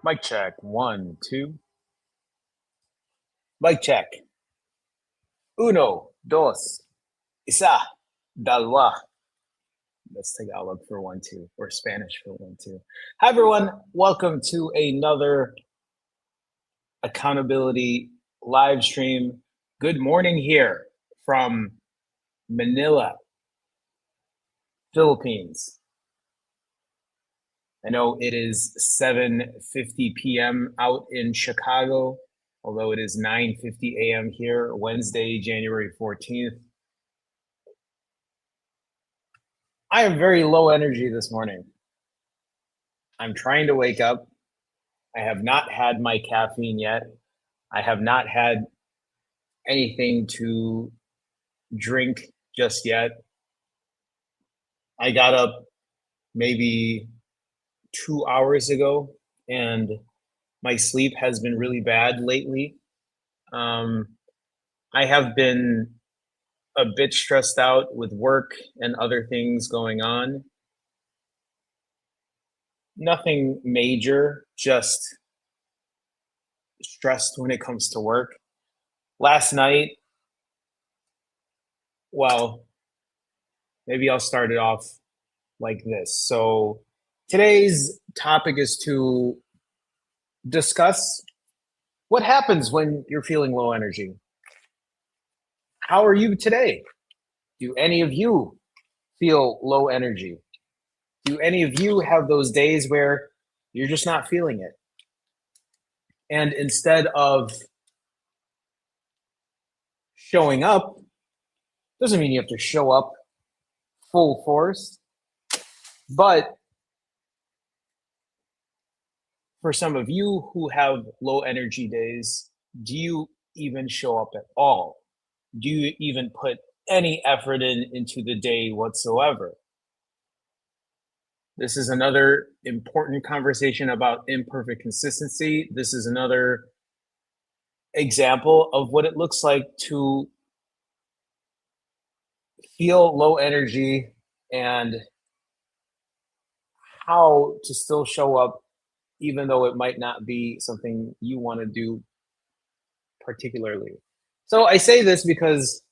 Mic check. One, two. Mic check. Uno, dos, isa, dalawa. That's Tagalog for one, two, or Spanish for one, two. Hi, everyone. Welcome to another accountability live stream. Good morning here from Manila, Philippines. I know it is 7:50 p.m. out in Chicago, although it is 9:50 a.m. here, Wednesday, January 14th. I have very low energy this morning. I'm trying to wake up. I have not had my caffeine yet. I have not had anything to drink just yet. I got up maybe 2 hours ago, and my sleep has been really bad lately. Um, I have been a bit stressed out with work and other things going on. Nothing major, just stressed when it comes to work. Last night, well, maybe I'll start it off like this. So, today's topic is to discuss what happens when you're feeling low energy. How are you today? Do any of you feel low energy? Do any of you have those days where you're just not feeling it? And instead of showing up, doesn't mean you have to show up full force, but for some of you who have low energy days, do you even show up at all? Do you even put any effort into the day whatsoever? This is another important conversation about imperfect consistency. This is another example of what it looks like to feel low energy and how to still show up even though it might not be something you want to do particularly. So I say this because,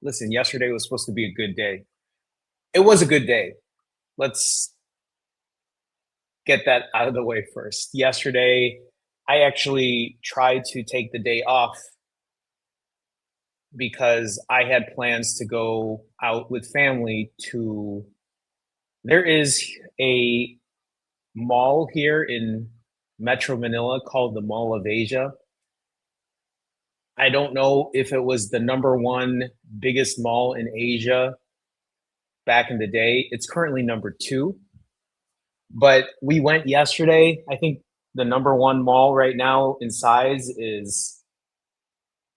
listen, yesterday was supposed to be a good day. It was a good day. Let's get that out of the way first. Yesterday, I actually tried to take the day off because I had plans to go out with family to. There is a mall here in Metro Manila called the Mall of Asia. I don't know if it was the number one biggest mall in Asia back in the day. It's currently number two, but we went yesterday. I think the number one mall right now in size is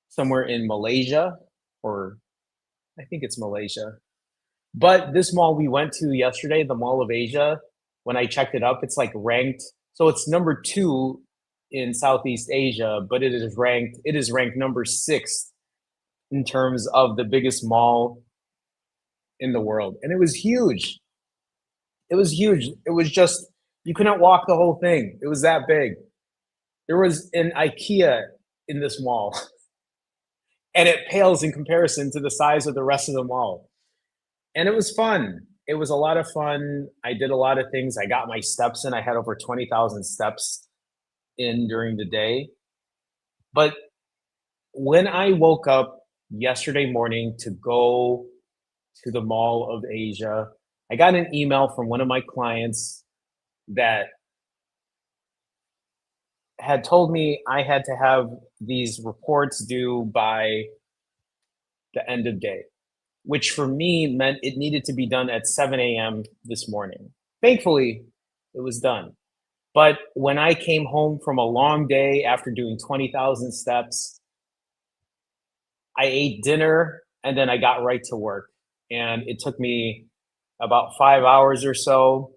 somewhere in Malaysia, or I think it's Malaysia. But this mall we went to yesterday, the Mall of Asia, when I checked it up, it's like ranked. So it's number two in Southeast Asia, but it is ranked number six in terms of the biggest mall in the world. And it was huge. It was huge. It was just you couldn't walk the whole thing. It was that big. There was an IKEA in this mall, and it pales in comparison to the size of the rest of the mall. And it was fun. It was a lot of fun. I did a lot of things. I got my steps in. I had over 20,000 steps in during the day. But when I woke up yesterday morning to go to the Mall of Asia, I got an email from one of my clients that had told me I had to have these reports due by the end of day, which for me meant it needed to be done at 7 a.m. this morning. Thankfully, it was done. But when I came home from a long day after doing 20,000 steps, I ate dinner and then I got right to work. And it took me about 5 hours or so.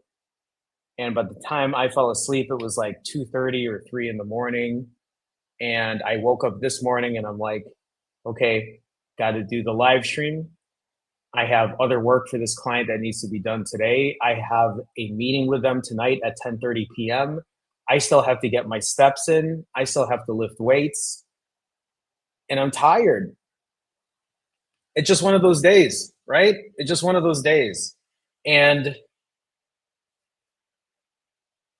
And by the time I fell asleep, it was like 2:30 or 3 in the morning. And I woke up this morning and I'm like, okay, got to do the live stream. I have other work for this client that needs to be done today. I have a meeting with them tonight at 10:30 p.m. I still have to get my steps in. I still have to lift weights, and I'm tired. It's just one of those days, right? It's just one of those days. And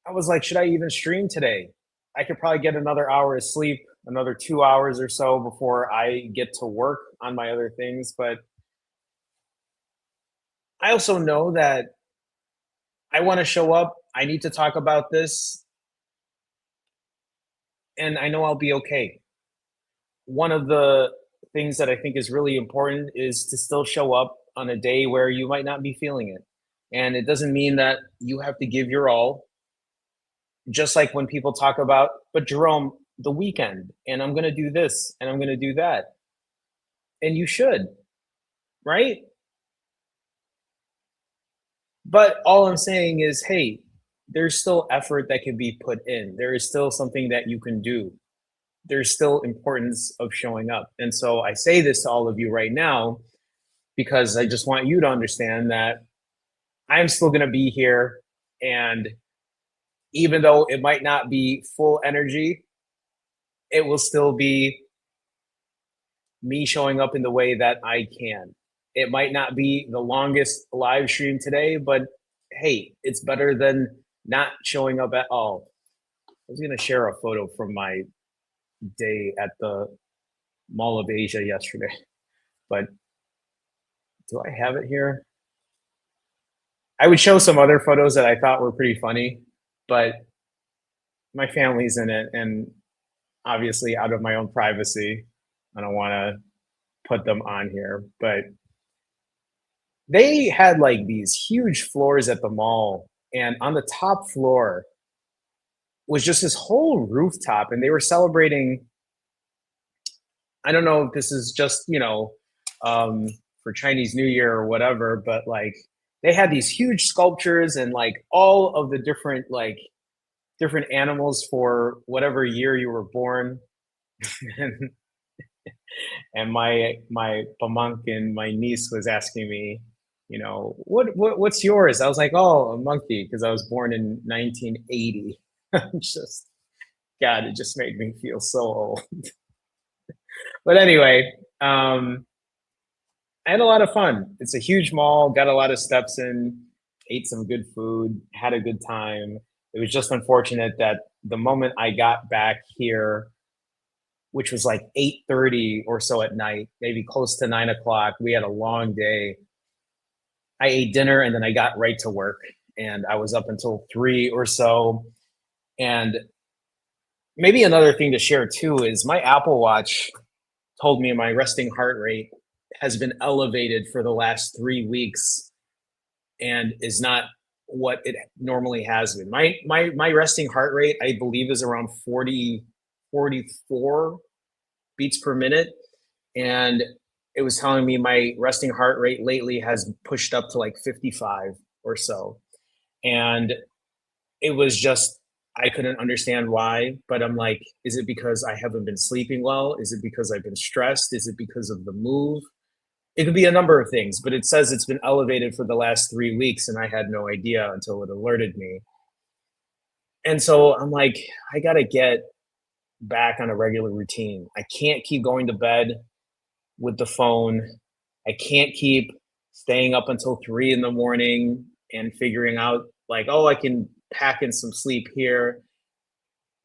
I was like, should I even stream today? I could probably get another hour of sleep, another 2 hours or so before I get to work on my other things. But I also know that I want to show up. I need to talk about this, and I know I'll be okay. One of the things that I think is really important is to still show up on a day where you might not be feeling it. And it doesn't mean that you have to give your all. Just like when people talk about, but Jerome, the weekend, and I'm going to do this and I'm going to do that. And you should, right? But all I'm saying is, hey, there's still effort that can be put in. There is still something that you can do. There's still importance of showing up. And so I say this to all of you right now because I just want you to understand that I'm still going to be here. And even though it might not be full energy, it will still be me showing up in the way that I can. It might not be the longest live stream today, but hey, it's better than not showing up at all. I was going to share a photo from my day at the Mall of Asia yesterday, but do I have it here? I would show some other photos that I thought were pretty funny, but my family's in it, and obviously, out of my own privacy, I don't want to put them on here. But they had like these huge floors at the mall, and on the top floor was just this whole rooftop, and they were celebrating. I don't know if this is just um, for Chinese New Year or whatever, but like they had these huge sculptures and like all of the different animals for whatever year you were born. and, and my pamangkin, my niece was asking me, what's yours? I was like, oh, a monkey, because I was born in 1980. Just God, it just made me feel so old. But anyway, I had a lot of fun. It's a huge mall, got a lot of steps in, ate some good food, had a good time. It was just unfortunate that the moment I got back here, which was like 8:30 or so at night, maybe close to 9 o'clock, we had a long day. I ate dinner and then I got right to work, and I was up until 3 or so. And maybe another thing to share too is my Apple Watch told me my resting heart rate has been elevated for the last 3 weeks and is not what it normally has been. My resting heart rate, I believe, is around 40, 44 beats per minute. And it was telling me my resting heart rate lately has pushed up to like 55 or so. And it was just, I couldn't understand why, but I'm like, is it because I haven't been sleeping well? Is it because I've been stressed? Is it because of the move? It could be a number of things, but it says it's been elevated for the last 3 weeks, and I had no idea until it alerted me. And so I'm like, I got to get back on a regular routine. I can't keep going to bed with the phone. I can't keep staying up until 3 in the morning and figuring out, like, oh, I can pack in some sleep here.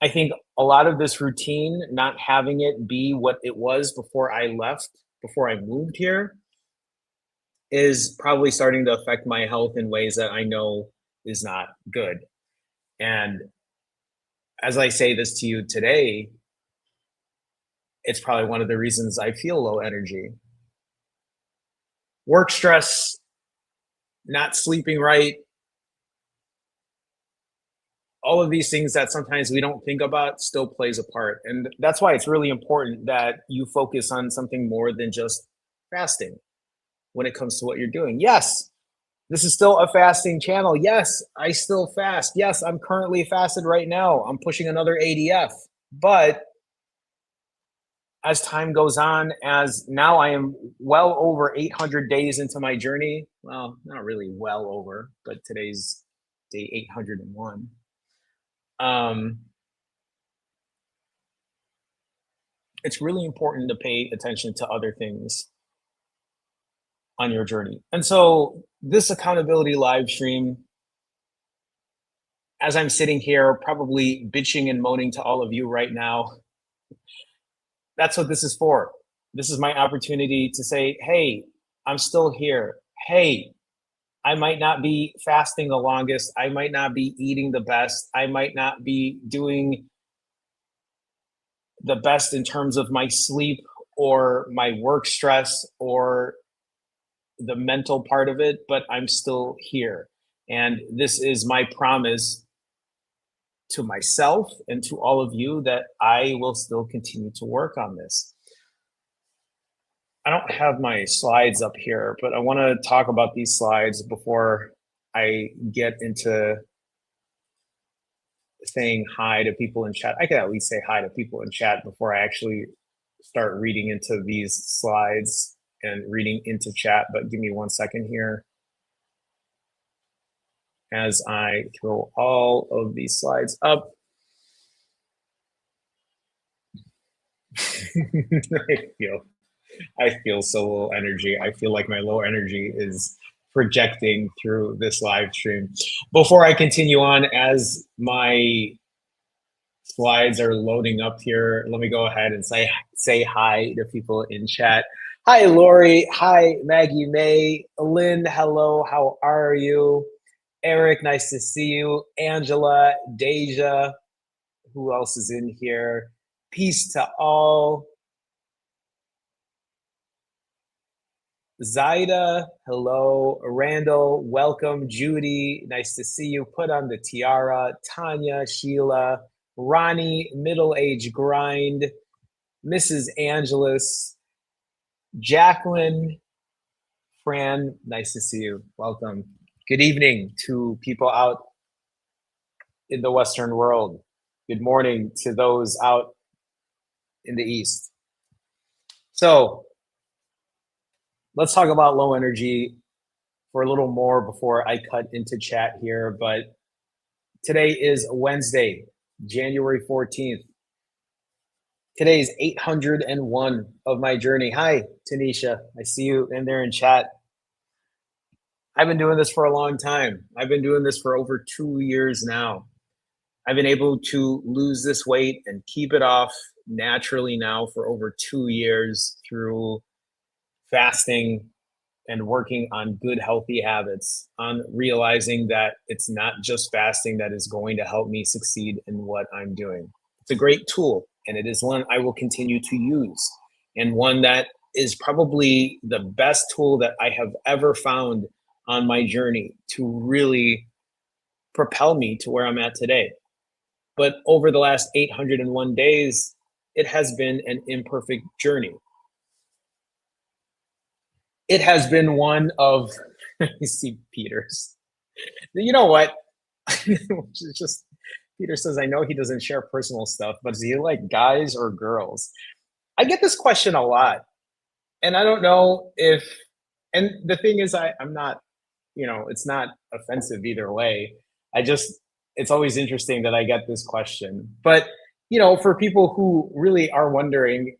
I think a lot of this routine, not having it be what it was before I left, before I moved here, is probably starting to affect my health in ways that I know is not good. And as I say this to you today, it's probably one of the reasons I feel low energy. Work stress, not sleeping right, all of these things that sometimes we don't think about still plays a part. And that's why it's really important that you focus on something more than just fasting when it comes to what you're doing. Yes, this is still a fasting channel. Yes, I still fast. Yes, I'm currently fasted right now. I'm pushing another ADF. But as time goes on, as now I am well over 800 days into my journey. Well, not really well over, but today's day 801. um, it's really important to pay attention to other things on your journey. And so, this accountability live stream, as I'm sitting here, probably bitching and moaning to all of you right now, that's what this is for. This is my opportunity to say, hey, I'm still here. Hey, I might not be fasting the longest. I might not be eating the best. I might not be doing the best in terms of my sleep or my work stress or the mental part of it, but I'm still here. And this is my promise to myself and to all of you that I will still continue to work on this. I don't have my slides up here, but I want to talk about these slides before I get into saying hi to people in chat. I can at least say hi to people in chat before I actually start reading into these slides and reading into chat, but give me 1 second here as I throw all of these slides up. I feel so low energy. I feel like my low energy is projecting through this live stream. Before I continue on, as my slides are loading up here, let me go ahead and say hi to people in chat. Hi, Lori. Hi, Maggie May. Lynn, hello. How are you? Eric, nice to see you. Angela, Deja. Who else is in here? Peace to all. Zaida, hello. Randall, welcome. Judy, nice to see you. Put on the tiara. Tanya, Sheila, Ronnie, middle age grind. Mrs. Angeles, Jacqueline, Fran, nice to see you. Welcome. Good evening to people out in the Western world. Good morning to those out in the East. So let's talk about low energy for a little more before I cut into chat here. But today is Wednesday, January 14th. Today is 801 of my journey. Hi, Tanisha. I see you in there in chat. I've been doing this for a long time. I've been doing this for over 2 years now. I've been able to lose this weight and keep it off naturally now for over 2 years through fasting and working on good, healthy habits, on realizing that it's not just fasting that is going to help me succeed in what I'm doing. It's a great tool, and it is one I will continue to use, and one that is probably the best tool that I have ever found on my journey to really propel me to where I'm at today. But over the last 801 days, it has been an imperfect journey. It has been one of, you see Peter's. You know what? It's just, Peter says, I know he doesn't share personal stuff, but is he like guys or girls? I get this question a lot. And I don't know if, and the thing is, I'm not, it's not offensive either way. I just, it's always interesting that I get this question. But, for people who really are wondering,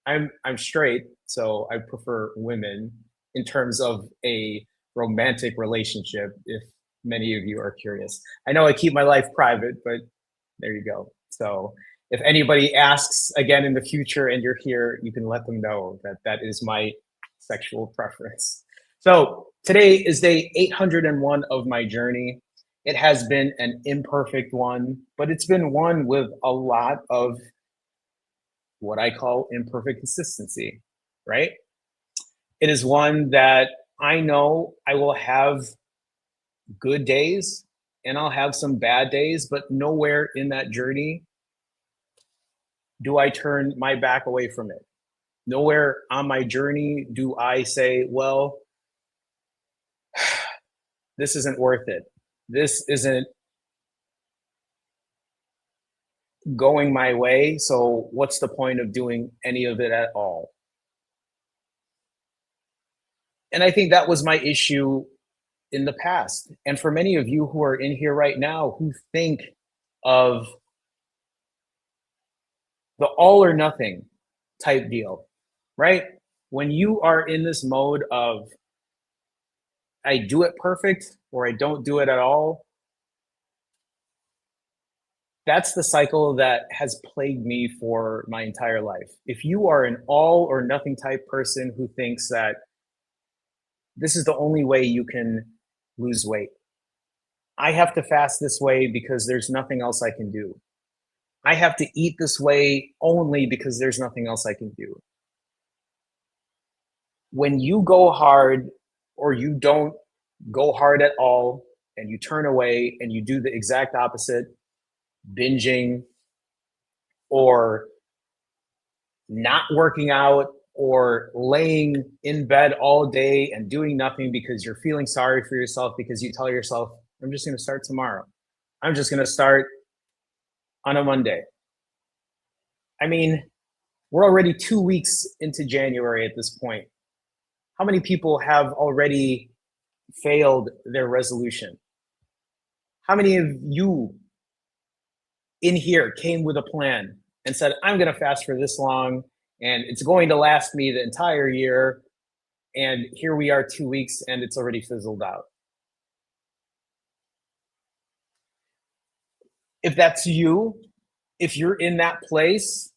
I'm straight, so I prefer women in terms of a romantic relationship, if many of you are curious. I know I keep my life private, but there you go. So if anybody asks again in the future and you're here, you can let them know that that is my sexual preference. So today is day 801 of my journey. It has been an imperfect one, but it's been one with a lot of what I call imperfect consistency, right? It is one that I know I will have good days and I'll have some bad days, but nowhere in that journey do I turn my back away from it. Nowhere on my journey do I say, well, this isn't worth it. This isn't going my way. So, what's the point of doing any of it at all? And I think that was my issue in the past. And for many of you who are in here right now who think of the all or nothing type deal, right? When you are in this mode of I do it perfect or I don't do it at all, that's the cycle that has plagued me for my entire life. If you are an all or nothing type person who thinks that this is the only way you can lose weight, I have to fast this way because there's nothing else I can do. I have to eat this way only because there's nothing else I can do. When you go hard or you don't go hard at all and you turn away and you do the exact opposite, binging or not working out or laying in bed all day and doing nothing because you're feeling sorry for yourself because you tell yourself, I'm just going to start tomorrow. I'm just going to start on a Monday. I mean, we're already 2 weeks into January at this point. How many people have already failed their resolution? How many of you in here came with a plan and said, I'm going to fast for this long and it's going to last me the entire year? And here we are 2 weeks and it's already fizzled out. If that's you, if you're in that place,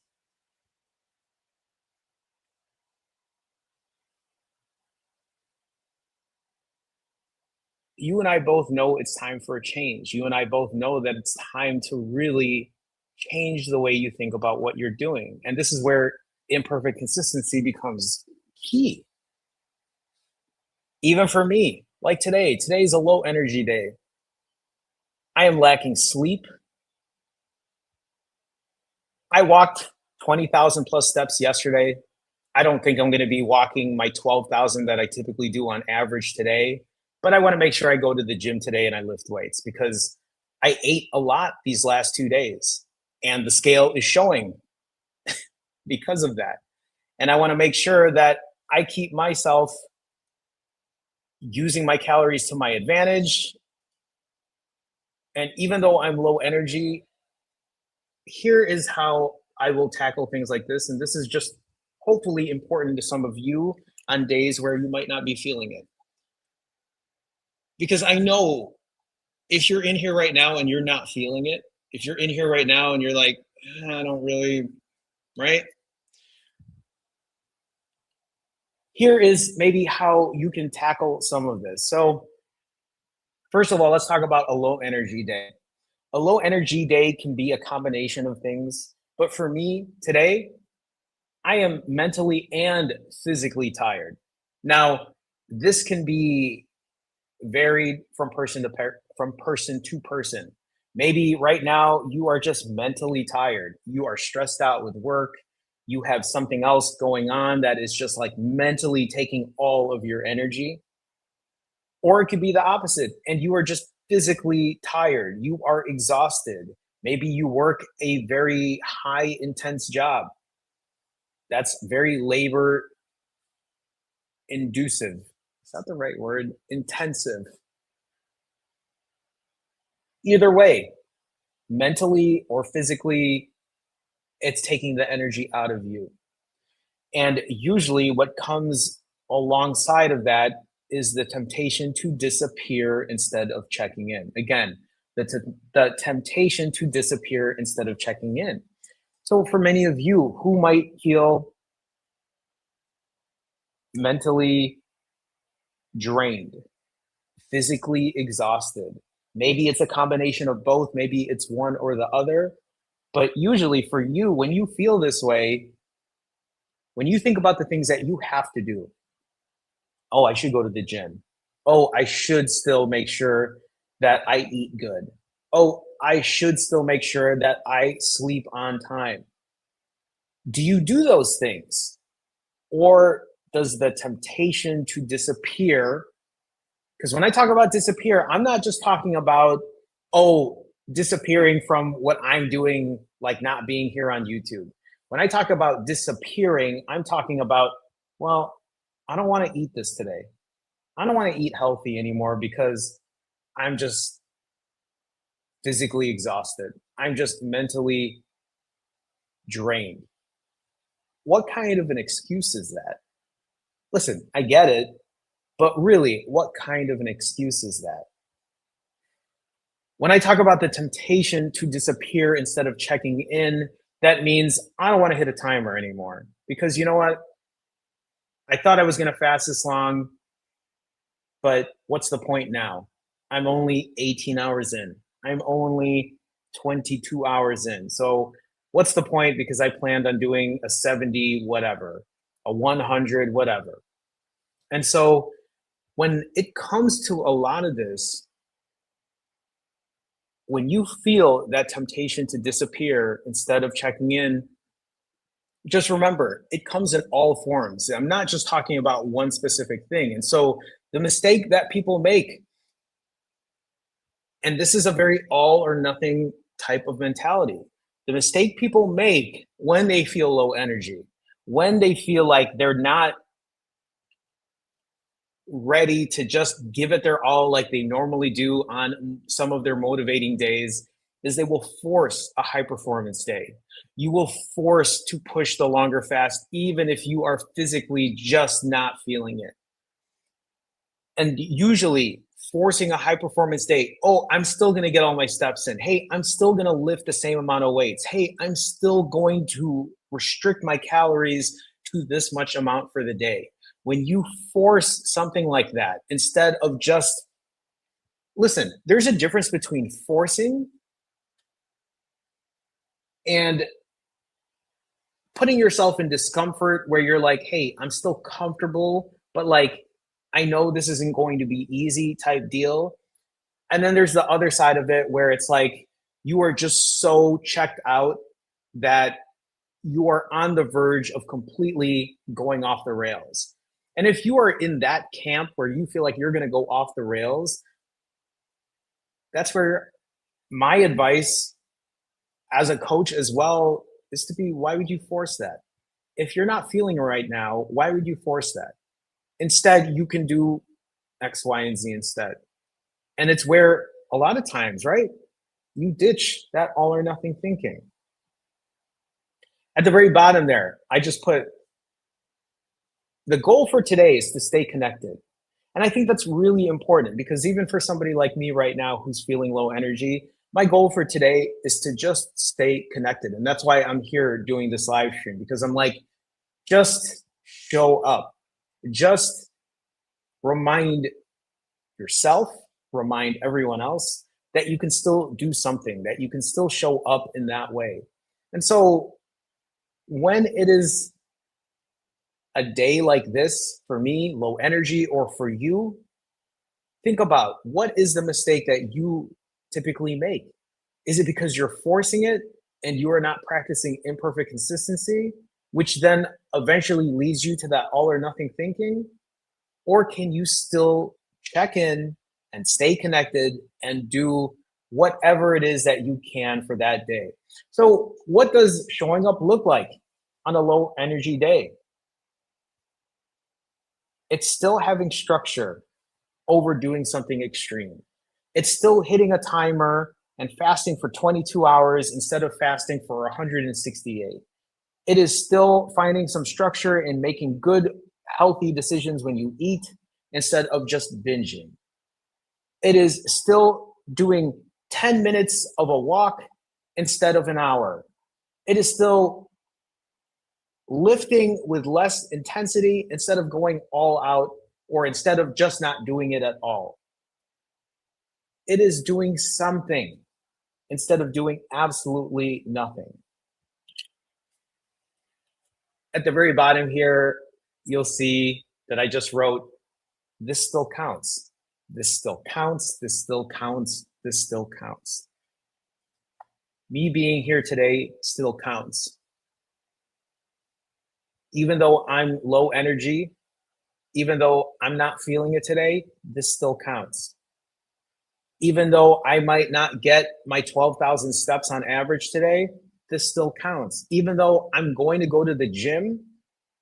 you and I both know it's time for a change. You and I both know that it's time to really change the way you think about what you're doing. And this is where imperfect consistency becomes key. Even for me, like today's a low energy day. I am lacking sleep. I walked 20,000 plus steps yesterday. I don't think I'm going to be walking my 12,000 that I typically do on average today, but I want to make sure I go to the gym today and I lift weights because I ate a lot these last 2 days and the scale is showing because of that. And I want to make sure that I keep myself using my calories to my advantage. And even though I'm low energy, here is how I will tackle things like this. And this is just hopefully important to some of you on days where you might not be feeling it. Because I know if you're in here right now and you're not feeling it, if you're in here right now and you're like, I don't really, right? Here is maybe how you can tackle some of this. So, first of all, let's talk about a low energy day. A low energy day can be a combination of things, but for me today, I am mentally and physically tired. Now, this can be varied from person to person. Maybe right now you are just mentally tired. You are stressed out with work. You have something else going on that is just like mentally taking all of your energy. Or it could be the opposite and you are just physically tired. You are exhausted. Maybe you work a very high intense job that's very labor inducive. Is that the right word? Intensive. Either way, mentally or physically, it's taking the energy out of you. And usually, what comes alongside of that is the temptation to disappear instead of checking in. Again, the temptation to disappear instead of checking in. So, for many of you who might feel mentally drained, physically exhausted, maybe it's a combination of both, maybe it's one or the other. But usually, for you, when you feel this way, when you think about the things that you have to do, oh, I should go to the gym. Oh, I should still make sure that I eat good. Oh, I should still make sure that I sleep on time. Do you do those things? Or does the temptation to disappear? Because when I talk about disappear, I'm not just talking about, oh, disappearing from what I'm doing, like not being here on YouTube. When I talk about disappearing, I'm talking about, well, I don't want to eat this today. I don't want to eat healthy anymore because I'm just physically exhausted. I'm just mentally drained. What kind of an excuse is that? Listen, I get it, but really, what kind of an excuse is that? When I talk about the temptation to disappear instead of checking in, that means I don't want to hit a timer anymore. Because you know what? I thought I was going to fast this long, but what's the point now? I'm only 18 hours in. I'm only 22 hours in. So what's the point? Because I planned on doing a 70 whatever, a 100 whatever. And so when it comes to a lot of this, when you feel that temptation to disappear instead of checking in, just remember it comes in all forms. I'm not just talking about one specific thing. And so the mistake that people make, and this is a very all or nothing type of mentality, the mistake people make when they feel low energy, when they feel like they're not ready to just give it their all like they normally do on some of their motivating days, is they will force a high performance day. You will force to push the longer fast, even if you are physically just not feeling it. And usually, forcing a high performance day, oh, I'm still going to get all my steps in. Hey, I'm still going to lift the same amount of weights. Hey, I'm still going to restrict my calories to this much amount for the day. When you force something like that, instead of just, listen, there's a difference between forcing and putting yourself in discomfort where you're like, hey, I'm still comfortable, but like, I know this isn't going to be easy type deal. And then there's the other side of it where it's like you are just so checked out that you are on the verge of completely going off the rails. And if you are in that camp where you feel like you're going to go off the rails, that's where my advice as a coach as well is to be, why would you force that? If you're not feeling it right now, why would you force that? Instead, you can do X, Y, and Z instead. And it's where a lot of times, right? You ditch that all or nothing thinking. At the very bottom there, I just put the goal for today is to stay connected. And I think that's really important because even for somebody like me right now who's feeling low energy, my goal for today is to just stay connected. And that's why I'm here doing this live stream because I'm like, just show up. Just remind yourself, remind everyone else that you can still do something, that you can still show up in that way. And so when it is a day like this for me, low energy, or for you, think about what is the mistake that you typically make? Is it because you're forcing it and you are not practicing imperfect consistency, which then eventually leads you to that all or nothing thinking? Or can you still check in and stay connected and do whatever it is that you can for that day? So, what does showing up look like on a low energy day? It's still having structure over doing something extreme. It's still hitting a timer and fasting for 22 hours instead of fasting for 168. It is still finding some structure in making good, healthy decisions when you eat instead of just binging. It is still doing 10 minutes of a walk instead of an hour. It is still lifting with less intensity instead of going all out or instead of just not doing it at all. It is doing something instead of doing absolutely nothing. At the very bottom here, you'll see that I just wrote, this still counts. This still counts. This still counts. This still counts. Me being here today still counts. Even though I'm low energy, even though I'm not feeling it today, this still counts. Even though I might not get my 12,000 steps on average today, this still counts. Even though I'm going to go to the gym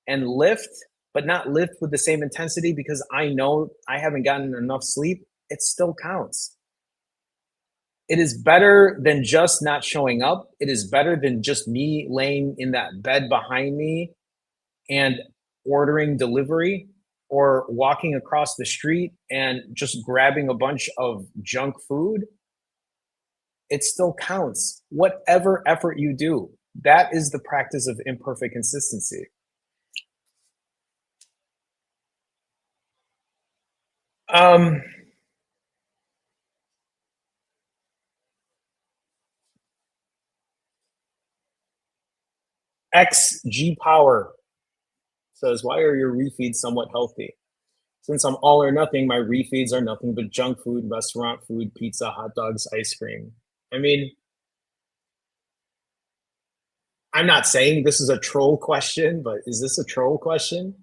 and lift, but not lift with the same intensity because I know I haven't gotten enough sleep, it still counts. It is better than just not showing up. It is better than just me laying in that bed behind me and ordering delivery or walking across the street and just grabbing a bunch of junk food. It still counts. Whatever effort you do, that is the practice of imperfect consistency. Um, XG Power says, why are your refeeds somewhat healthy? Since I'm all or nothing, my refeeds are nothing but junk food, restaurant food, pizza, hot dogs, ice cream. I mean, I'm not saying this is a troll question, but is this a troll question?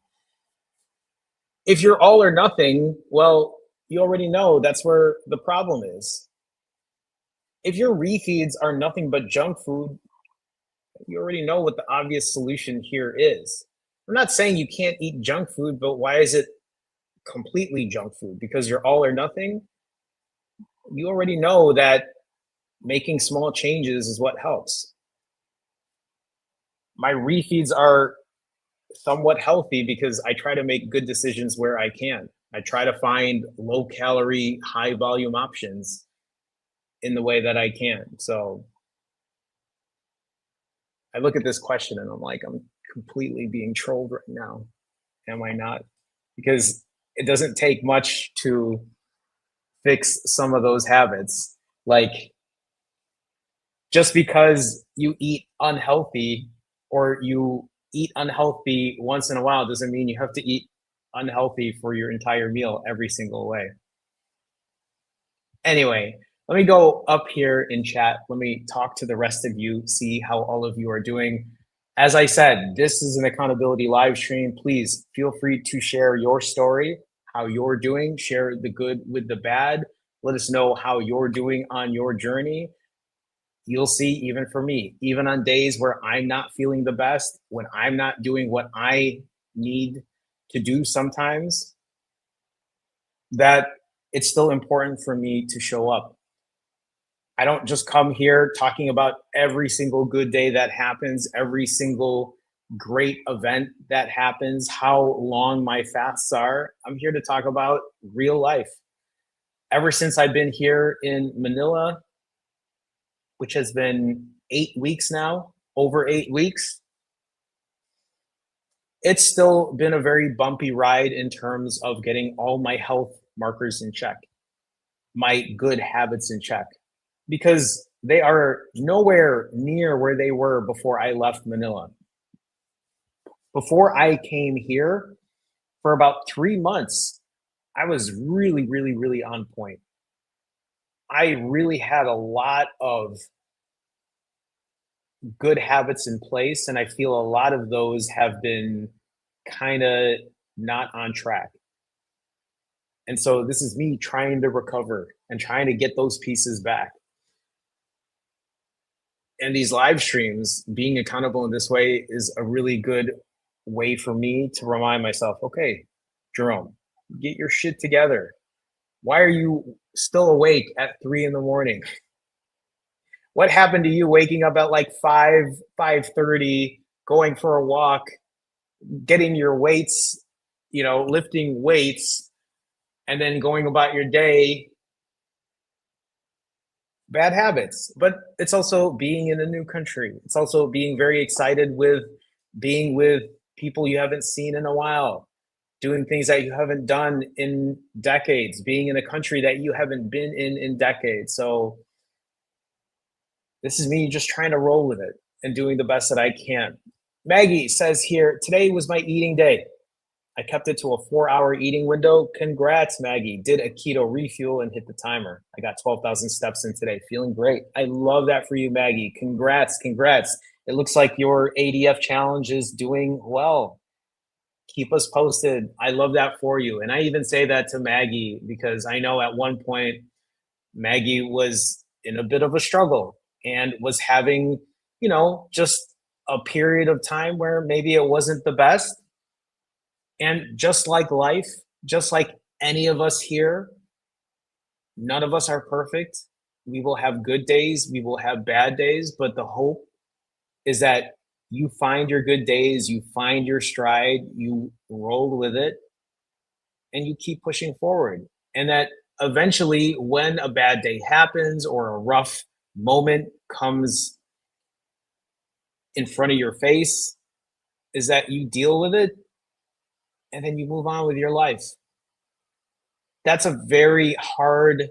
If you're all or nothing, well, you already know that's where the problem is. If your refeeds are nothing but junk food, you already know what the obvious solution here is. I'm not saying you can't eat junk food, but why is it completely junk food? Because you're all or nothing? You already know that making small changes is what helps. My refeeds are somewhat healthy because I try to make good decisions where I can. I try to find low calorie, high volume options in the way that I can. So I look at this question and I'm like, I'm completely being trolled right now. Am I not? Because it doesn't take much to fix some of those habits. Like just because you eat unhealthy or you eat unhealthy once in a while doesn't mean you have to eat unhealthy for your entire meal every single way. Anyway, let me go up here in chat. Let me talk to the rest of you, see how all of you are doing. As I said, this is an accountability live stream. Please feel free to share your story, how you're doing, share the good with the bad. Let us know how you're doing on your journey. You'll see, even for me, even on days where I'm not feeling the best, when I'm not doing what I need to do sometimes, that it's still important for me to show up. I don't just come here talking about every single good day that happens, every single great event that happens, how long my fasts are. I'm here to talk about real life. Ever since I've been here in Manila, which has been 8 weeks now, over 8 weeks, it's still been a very bumpy ride in terms of getting all my health markers in check, my good habits in check, because they are nowhere near where they were before I left Manila. Before I came here, for about 3 months, I was really, really, really on point. I really had a lot of good habits in place, and I feel a lot of those have been kind of not on track. And so this is me trying to recover and trying to get those pieces back. And these live streams, being accountable in this way, is a really good way for me to remind myself, okay, Jerome, get your shit together. Why are you still awake at 3 in the morning? What happened to you waking up at like 5:30, going for a walk, getting your weights, lifting weights, and then going about your day? Bad habits. But it's also being in a new country. It's also being very excited with being with people you haven't seen in a while, doing things that you haven't done in decades, being in a country that you haven't been in decades. So this is me just trying to roll with it and doing the best that I can. Maggie says here, today was my eating day. I kept it to a 4-hour eating window. Congrats, Maggie. Did a keto refuel and hit the timer. I got 12,000 steps in today. Feeling great. I love that for you, Maggie. Congrats, congrats. It looks like your ADF challenge is doing well. Keep us posted. I love that for you. And I even say that to Maggie because I know at one point Maggie was in a bit of a struggle and was having, just a period of time where maybe it wasn't the best. And just like life, just like any of us here, none of us are perfect. We will have good days, we will have bad days, but the hope is that you find your good days, you find your stride, you roll with it, and you keep pushing forward. And that eventually, when a bad day happens or a rough moment comes in front of your face, is that you deal with it and then you move on with your life. That's a very hard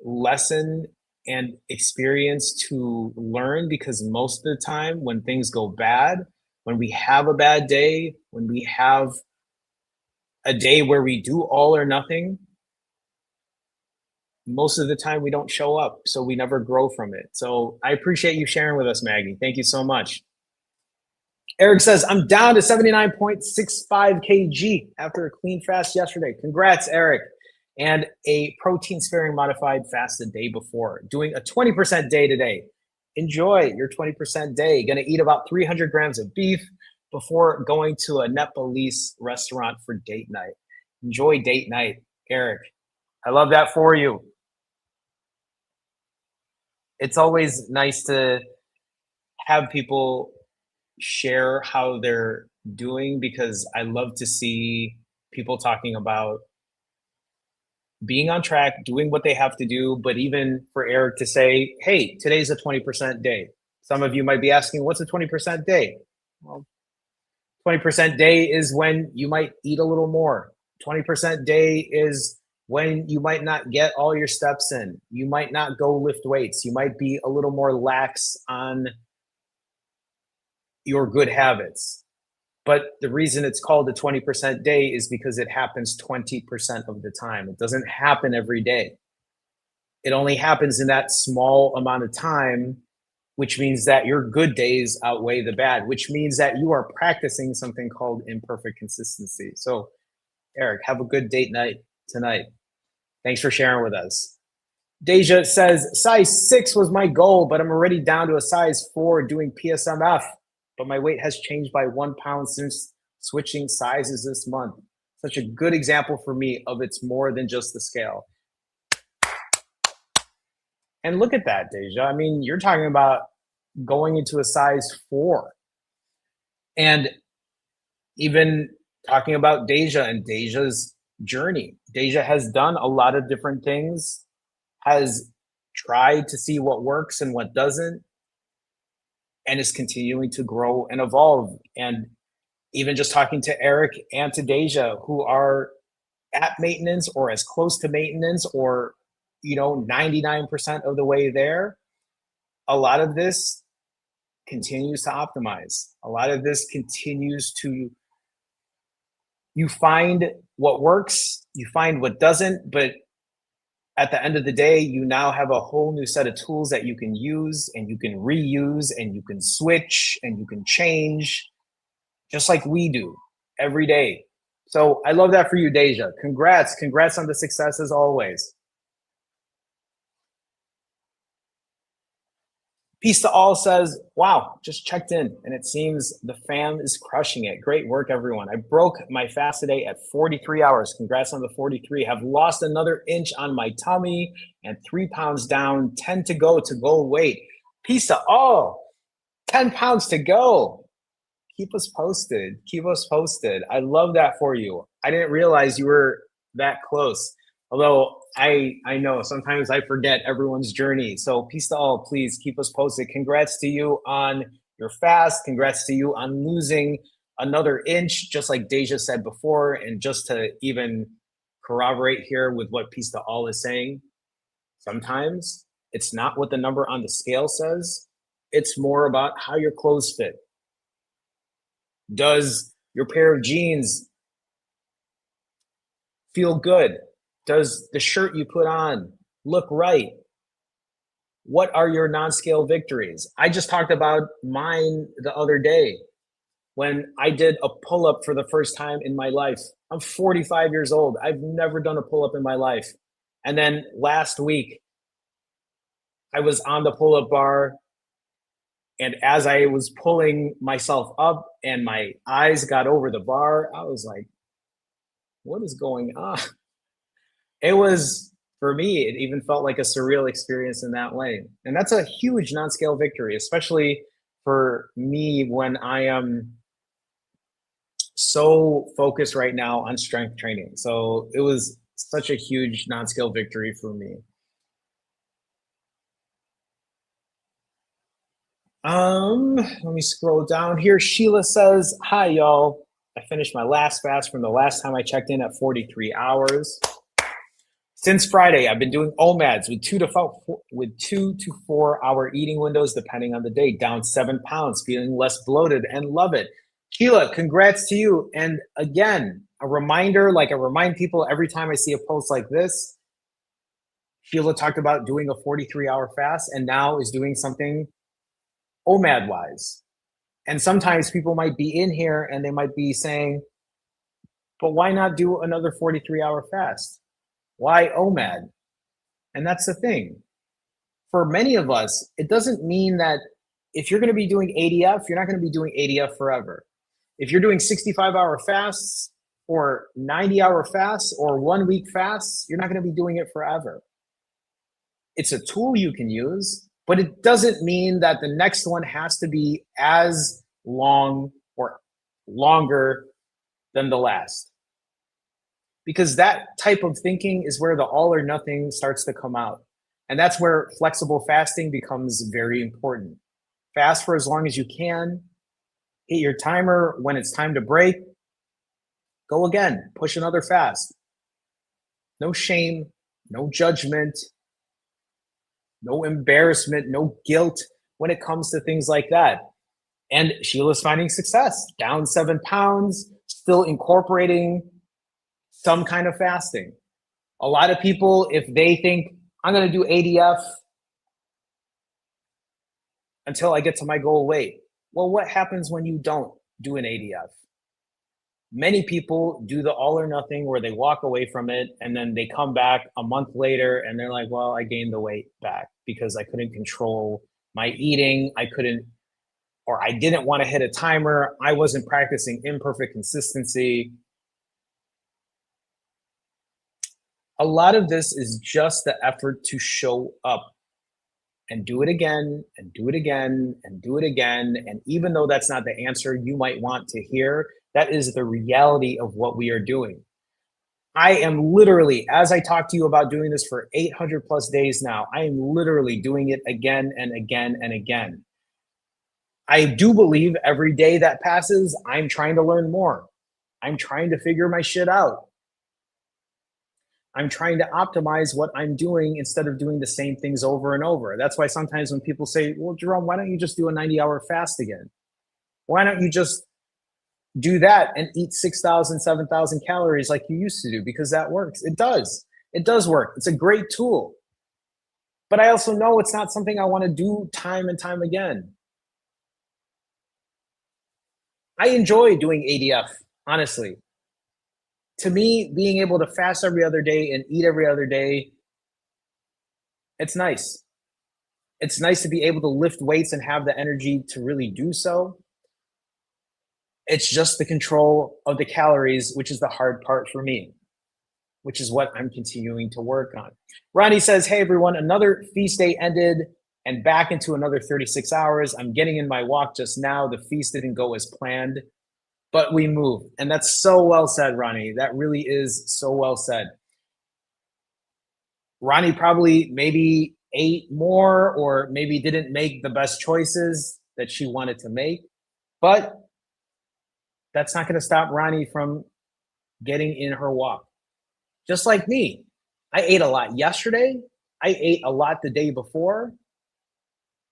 lesson and experience to learn, because most of the time when things go bad, when we have a bad day, when we have a day where we do all or nothing, most of the time we don't show up. So we never grow from it. So I appreciate you sharing with us, Maggie. Thank you so much. Eric says, I'm down to 79.65 kg after a clean fast yesterday. Congrats, Eric. And a protein sparing modified fast the day before, doing a 20% day today. Enjoy your 20% day. Going to eat about 300 grams of beef before going to a Nepalese restaurant for date night. Enjoy date night, Eric. I love that for you. It's always nice to have people share how they're doing, because I love to see people talking about being on track, doing what they have to do. But even for Eric to say, hey, today's a 20% day. Some of you might be asking, what's a 20% day? Well, 20% day is when you might eat a little more. 20% day is when you might not get all your steps in. You might not go lift weights. You might be a little more lax on your good habits. But the reason it's called a 20% day is because it happens 20% of the time. It doesn't happen every day. It only happens in that small amount of time, which means that your good days outweigh the bad, which means that you are practicing something called imperfect consistency. So, Eric, have a good date night tonight. Thanks for sharing with us. Deja says, size 6 was my goal, but I'm already down to a size 4 doing PSMF. But my weight has changed by 1 pound since switching sizes this month. Such a good example for me of it's more than just the scale. And look at that, Deja. I mean, you're talking about going into a size 4. And even talking about Deja and Deja's journey. Deja has done a lot of different things, has tried to see what works and what doesn't, and is continuing to grow and evolve. And even just talking to Eric and to Deja, who are at maintenance or as close to maintenance, or 99% of the way there, a lot of this continues to optimize. A lot of this continues to, you find what works, you find what doesn't, but at the end of the day, you now have a whole new set of tools that you can use and you can reuse and you can switch and you can change, just like we do every day. So I love that for you, Deja. Congrats on the success as always. Peace to All says, wow, just checked in and it seems the fam is crushing it. Great work, everyone. I broke my fast today at 43 hours. Congrats on the 43. Have lost another inch on my tummy and 3 pounds down, 10 to go to goal weight. Peace to all. 10 pounds to go. Keep us posted. Keep us posted. I love that for you. I didn't realize you were that close. Although I know sometimes I forget everyone's journey. So peace to all. Please keep us posted. Congrats to you on your fast. Congrats to you on losing another inch, just like Deja said before. And just to even corroborate here with what peace to all is saying, sometimes it's not what the number on the scale says. It's more about how your clothes fit. Does your pair of jeans feel good? Does the shirt you put on look right? What are your non-scale victories? I just talked about mine the other day when I did a pull-up for the first time in my life. I'm 45 years old. I've never done a pull-up in my life. And then last week, I was on the pull-up bar, and as I was pulling myself up and my eyes got over the bar, I was like, what is going on? It was For me, it even felt like a surreal experience in that way. And that's a huge non-scale victory, especially for me when I am so focused right now on strength training. So it was such a huge non-scale victory for me. Let me scroll down here. Sheila says, "Hi y'all. I finished my last fast from the last time I checked in at 43 hours. Since Friday, I've been doing OMADs with 2 to 4 hour eating windows, depending on the day. Down 7 pounds, feeling less bloated, and love it." Sheila, congrats to you. And again, a reminder, like I remind people every time I see a post like this. Sheila talked about doing a 43-hour fast and now is doing something OMAD wise. And sometimes people might be in here and they might be saying, but why not do another 43-hour fast? Why OMAD? And that's the thing. For many of us, it doesn't mean that if you're going to be doing ADF, you're not going to be doing ADF forever. If you're doing 65-hour fasts or 90-hour fasts or 1 week fasts, you're not going to be doing it forever. It's a tool you can use, but it doesn't mean that the next one has to be as long or longer than the last. Because that type of thinking is where the all or nothing starts to come out. And that's where flexible fasting becomes very important. Fast for as long as you can, hit your timer when it's time to break, go again, push another fast. No shame, no judgment, no embarrassment, no guilt when it comes to things like that. And Sheila's finding success, down 7 pounds, still incorporating some kind of fasting. A lot of people, if they think, I'm going to do ADF until I get to my goal weight. Well, what happens when you don't do an ADF? Many people do the all or nothing where they walk away from it and then they come back a month later and they're like, well, I gained the weight back because I couldn't control my eating. I couldn't, or I didn't want to hit a timer. I wasn't practicing imperfect consistency. A lot of this is just the effort to show up and do it again and do it again and do it again. And even though that's not the answer you might want to hear, that is the reality of what we are doing. I am literally, as I talk to you about doing this for 800 plus days now, I am literally doing it again and again and again. I do believe every day that passes, I'm trying to learn more. I'm trying to figure my shit out. I'm trying to optimize what I'm doing instead of doing the same things over and over. That's why sometimes when people say, well, Jerome, why don't you just do a 90-hour fast again? Why don't you just do that and eat 6,000, 7,000 calories like you used to do? Because that works. It does. It does work. It's a great tool. But I also know it's not something I want to do time and time again. I enjoy doing ADF, honestly. To me, being able to fast every other day and eat every other day, it's nice. It's nice to be able to lift weights and have the energy to really do so. It's just the control of the calories, which is the hard part for me, which is what I'm continuing to work on. Ronnie says, hey, everyone, another feast day ended and back into another 36 hours. I'm getting in my walk just now. The feast didn't go as planned, but we moved. And that's so well said, Ronnie. That really is so well said. Ronnie probably maybe ate more or maybe didn't make the best choices that she wanted to make, but that's not going to stop Ronnie from getting in her walk. Just like me, I ate a lot yesterday. I ate a lot the day before,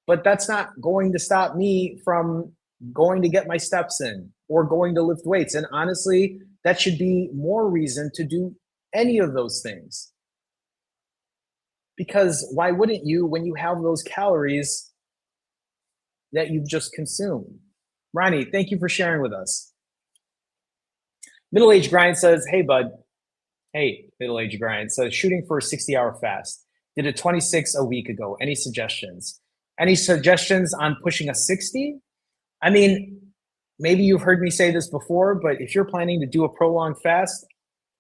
but that's not going to stop me from going to get my steps in or going to lift weights. And honestly, that should be more reason to do any of those things. Because why wouldn't you when you have those calories that you've just consumed? Ronnie, thank you for sharing with us. Middle Age Grind says, hey, bud. Hey, Middle Age Grind says, shooting for a 60-hour fast. Did a 26 a week ago. Any suggestions? Any suggestions on pushing a 60? I mean, maybe you've heard me say this before, but if you're planning to do a prolonged fast,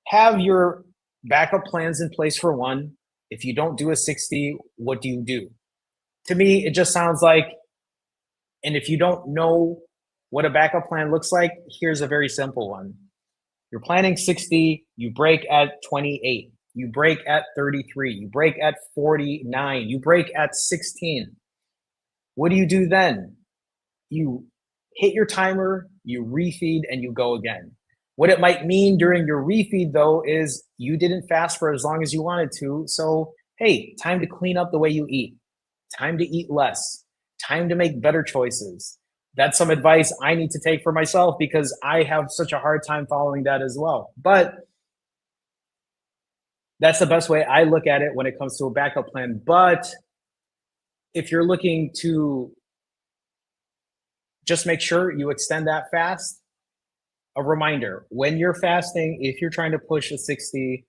have your backup plans in place for one. If you don't do a 60, what do you do? To me, it just sounds like, and if you don't know what a backup plan looks like, here's a very simple one. You're planning 60, you break at 28, you break at 33, you break at 49, you break at 16. What do you do then? You hit your timer, you refeed, and you go again. What it might mean during your refeed, though, is you didn't fast for as long as you wanted to. So, hey, time to clean up the way you eat, time to eat less, time to make better choices. That's some advice I need to take for myself because I have such a hard time following that as well. But that's the best way I look at it when it comes to a backup plan. But if you're looking to just make sure you extend that fast, a reminder when you're fasting, if you're trying to push a 60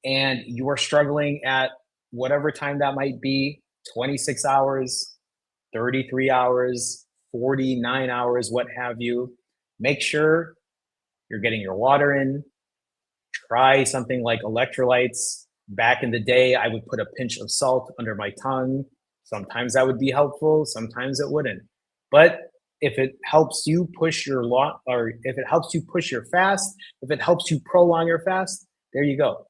and you are struggling at whatever time that might be, 26 hours, 33 hours, 49 hours, what have you, make sure you're getting your water in. Try something like electrolytes. Back in the day, I would put a pinch of salt under my tongue. Sometimes that would be helpful, sometimes it wouldn't. But if it helps you push your or if it helps you push your fast, if it helps you prolong your fast, there you go.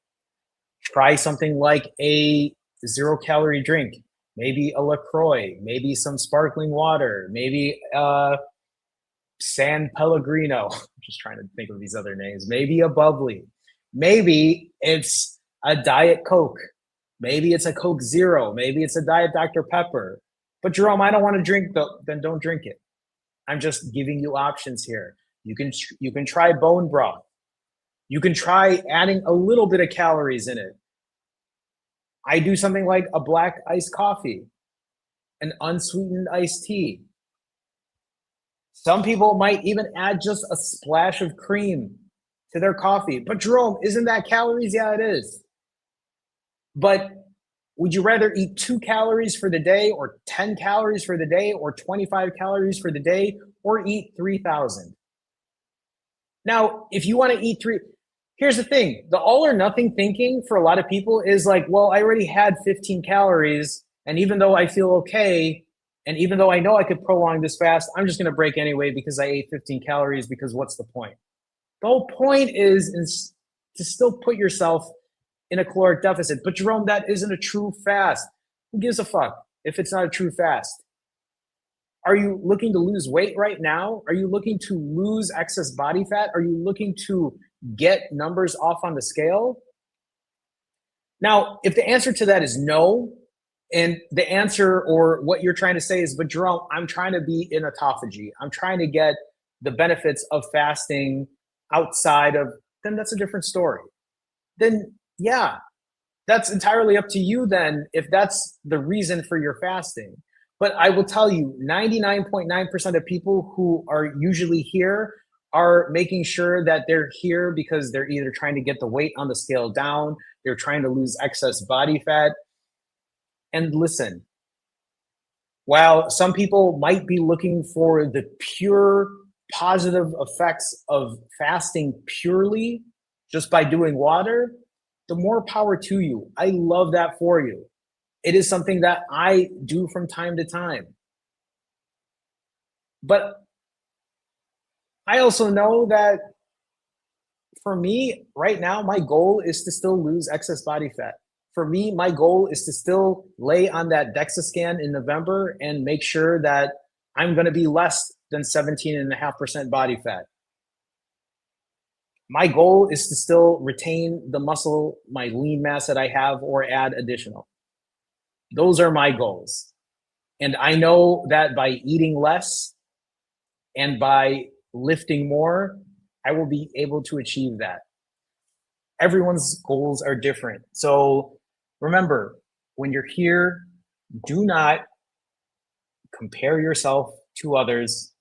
Try something like a 0-calorie drink, maybe a LaCroix, maybe some sparkling water, maybe San Pellegrino. I'm just trying to think of these other names. Maybe a bubbly. Maybe it's a Diet Coke. Maybe it's a Coke Zero. Maybe it's a Diet Dr. Pepper. But Jerome, I don't want to drink, then don't drink it. I'm just giving you options here. You can try bone broth. You can try adding a little bit of calories in it. I do something like a black iced coffee, an unsweetened iced tea. Some people might even add just a splash of cream to their coffee. But Jerome, isn't that calories? Yeah, it is. But would you rather eat 2 calories for the day or 10 calories for the day or 25 calories for the day or eat 3,000? Now, if you want to eat here's the thing, the all or nothing thinking for a lot of people is like, well, I already had 15 calories. And even though I feel okay, and even though I know I could prolong this fast, I'm just going to break anyway because I ate 15 calories because what's the point? The whole point is to still put yourself in a caloric deficit. But Jerome, that isn't a true fast. Who gives a fuck if it's not a true fast? Are you looking to lose weight right now? Are you looking to lose excess body fat? Are you looking to get numbers off on the scale? Now, if the answer to that is no, and the answer or what you're trying to say is, but Jerome, I'm trying to be in autophagy. I'm trying to get the benefits of fasting outside of, then that's a different story. Then, yeah, that's entirely up to you then if that's the reason for your fasting. But I will tell you, 99.9% of people who are usually here are making sure that they're here because they're either trying to get the weight on the scale down, they're trying to lose excess body fat. And listen, while some people might be looking for the pure positive effects of fasting purely just by doing water, the more power to you. I love that for you. It is something that I do from time to time. But I also know that for me right now, my goal is to still lose excess body fat. For me, my goal is to still lay on that DEXA scan in November and make sure that I'm going to be less than 17.5% body fat. My goal is to still retain the muscle, my lean mass that I have, or add additional. Those are my goals. And I know that by eating less and by lifting more, I will be able to achieve that. Everyone's goals are different. So remember, when you're here, do not compare yourself to others.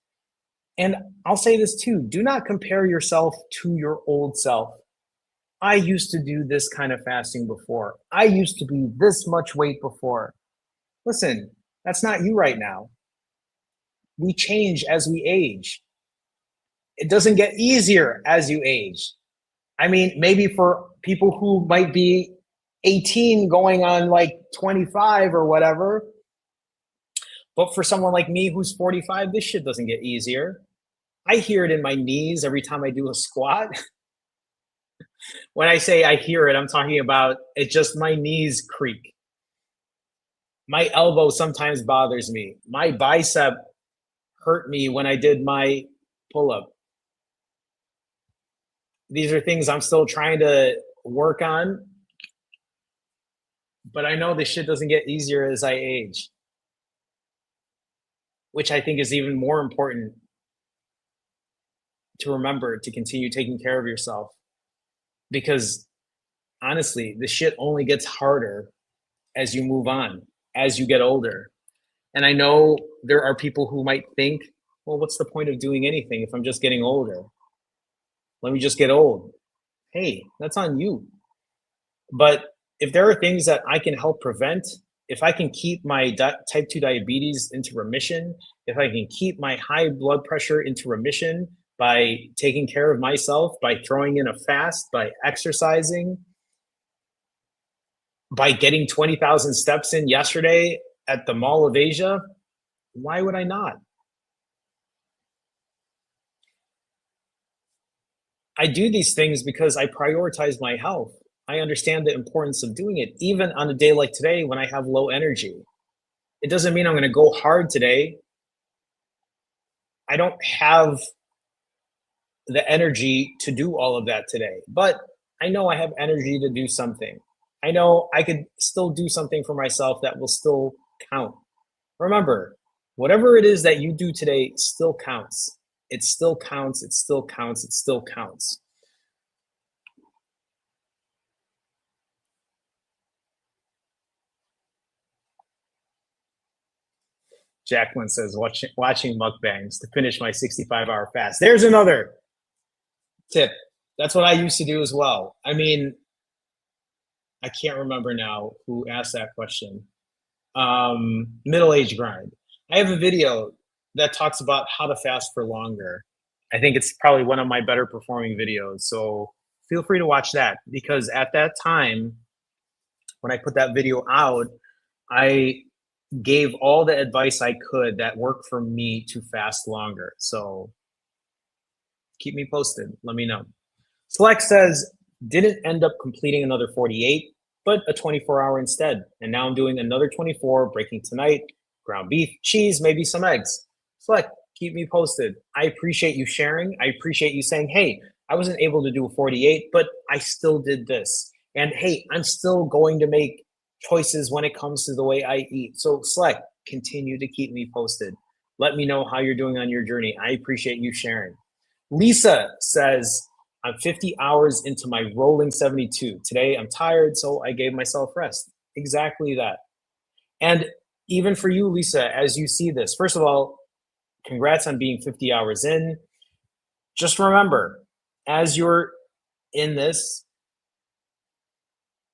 And I'll say this too, do not compare yourself to your old self. I used to do this kind of fasting before. I used to be this much weight before. Listen, that's not you right now. We change as we age. It doesn't get easier as you age. I mean, maybe for people who might be 18 going on like 25 or whatever. But for someone like me who's 45, this shit doesn't get easier. I hear it in my knees every time I do a squat. When I say I hear it, I'm talking about it just my knees creak. My elbow sometimes bothers me. My bicep hurt me when I did my pull up. These are things I'm still trying to work on, but I know this shit doesn't get easier as I age, which I think is even more important to remember to continue taking care of yourself because honestly, the shit only gets harder as you move on, as you get older. And I know there are people who might think, well, what's the point of doing anything if I'm just getting older? Let me just get old. Hey, that's on you. But if there are things that I can help prevent, if I can keep my type 2 diabetes into remission, if I can keep my high blood pressure into remission by taking care of myself, by throwing in a fast, by exercising, by getting 20,000 steps in yesterday at the Mall of Asia, why would I not? I do these things because I prioritize my health. I understand the importance of doing it, even on a day like today when I have low energy. It doesn't mean I'm going to go hard today. I don't have the energy to do all of that today, but I know I have energy to do something. I know I could still do something for myself that will still count. Remember, whatever it is that you do today still counts. It still counts. It still counts. It still counts. Jacqueline says, watching mukbangs to finish my 65-hour fast. There's another tip. That's what I used to do as well. I mean, I can't remember now who asked that question. Middle age grind. I have a video that talks about how to fast for longer. I think it's probably one of my better performing videos. So feel free to watch that because at that time, when I put that video out, I gave all the advice I could that worked for me to fast longer. So keep me posted. Let me know. Select says, didn't end up completing another 48, but a 24-hour instead. And now I'm doing another 24, breaking tonight, ground beef, cheese, maybe some eggs. Select, keep me posted. I appreciate you sharing. I appreciate you saying, hey, I wasn't able to do a 48, but I still did this. And hey, I'm still going to make choices when it comes to the way I eat. So Select, continue to keep me posted. Let me know how you're doing on your journey. I appreciate you sharing. Lisa says, I'm 50 hours into my rolling 72. Today I'm tired, so I gave myself rest. Exactly that. And even for you, Lisa, as you see this, first of all, congrats on being 50 hours in. Just remember, as you're in this,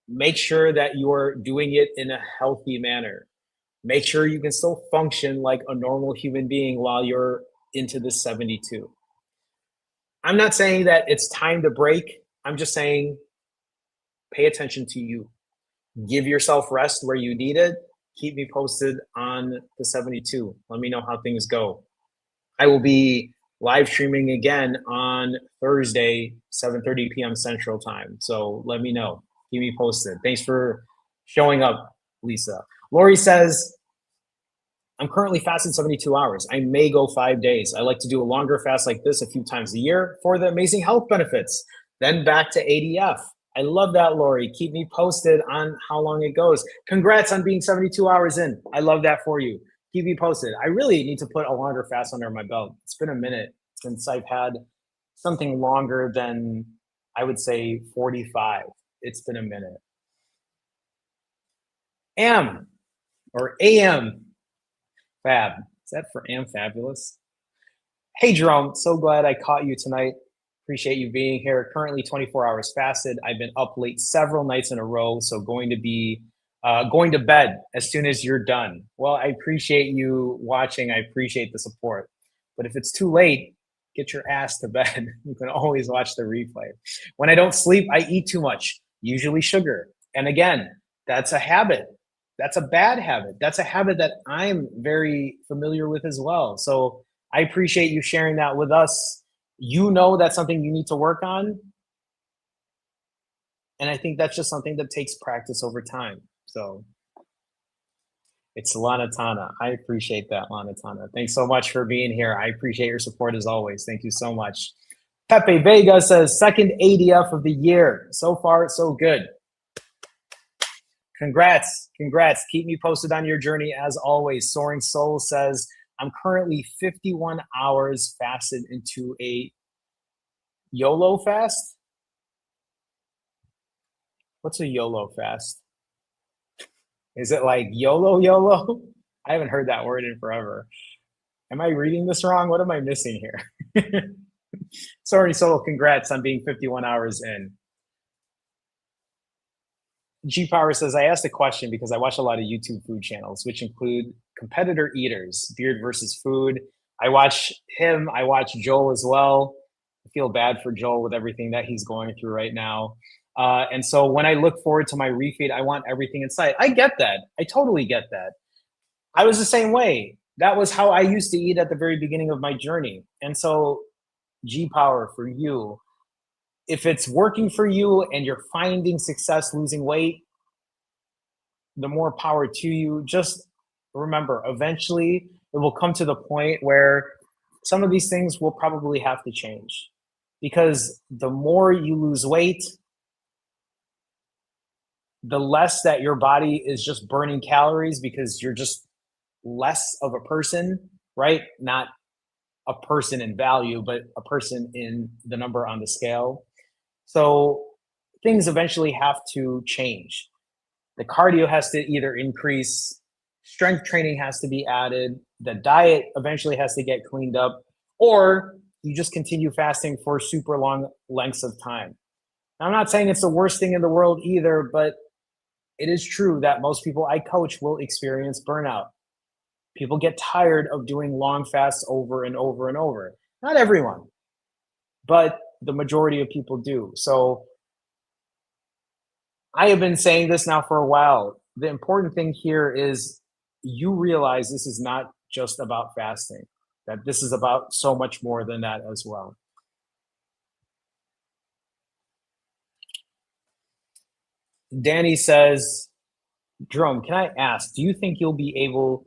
make sure that you're doing it in a healthy manner. Make sure you can still function like a normal human being while you're into the 72. I'm not saying that it's time to break. I'm just saying pay attention to you. Give yourself rest where you need it. Keep me posted on the 72. Let me know how things go. I will be live streaming again on Thursday, 7:30 p.m. Central Time. So let me know. Keep me posted. Thanks for showing up, Lisa. Lori says, I'm currently fasting 72 hours. I may go 5 days. I like to do a longer fast like this a few times a year for the amazing health benefits. Then back to ADF. I love that, Lori. Keep me posted on how long it goes. Congrats on being 72 hours in. I love that for you. Keep me posted. I really need to put a longer fast under my belt. It's been a minute since I've had something longer than, I would say, 45. It's been a minute. AM or AM Fab. Is that for Am Fabulous? Hey, Jerome. So glad I caught you tonight. Appreciate you being here. Currently 24 hours fasted. I've been up late several nights in a row, so going to be going to bed as soon as you're done. Well, I appreciate you watching. I appreciate the support. But if it's too late, get your ass to bed. You can always watch the replay. When I don't sleep, I eat too much, usually sugar. And again, that's a habit. That's a bad habit. That's a habit that I'm very familiar with as well. So I appreciate you sharing that with us. You know that's something you need to work on. And I think that's just something that takes practice over time. So it's Lanatana. I appreciate that, Lanatana. Thanks so much for being here. I appreciate your support as always. Thank you so much. Pepe Vega says, second ADF of the year. So far, so good. Congrats. Congrats. Keep me posted on your journey as always. Soaring Soul says, I'm currently 51 hours fasted into a YOLO fast. What's a YOLO fast? Is it like YOLO YOLO? I haven't heard that word in forever. Am I reading this wrong? What am I missing here? Sorry, Soul, congrats on being 51 hours in. G Power says, I asked a question because I watch a lot of YouTube food channels, which include competitor eaters, Beard versus Food. I watch him. I watch Joel as well. I feel bad for Joel with everything that he's going through right now. And so when I look forward to my refeed, I want everything in sight. I get that. I totally get that. I was the same way. That was how I used to eat at the very beginning of my journey. And so, G Power, for you, if it's working for you and you're finding success losing weight, the more power to you. Just remember, eventually it will come to the point where some of these things will probably have to change because the more you lose weight, the less that your body is just burning calories because you're just less of a person, right? Not a person in value, but a person in the number on the scale. So things eventually have to change. The cardio has to either increase, strength training has to be added, the diet eventually has to get cleaned up, or you just continue fasting for super long lengths of time. Now, I'm not saying it's the worst thing in the world either, but it is true that most people I coach will experience burnout. People get tired of doing long fasts over and over and over. Not everyone, but the majority of people do. So I have been saying this now for a while. The important thing here is you realize this is not just about fasting, that this is about so much more than that as well. Danny says, Jerome, can I ask, do you think you'll be able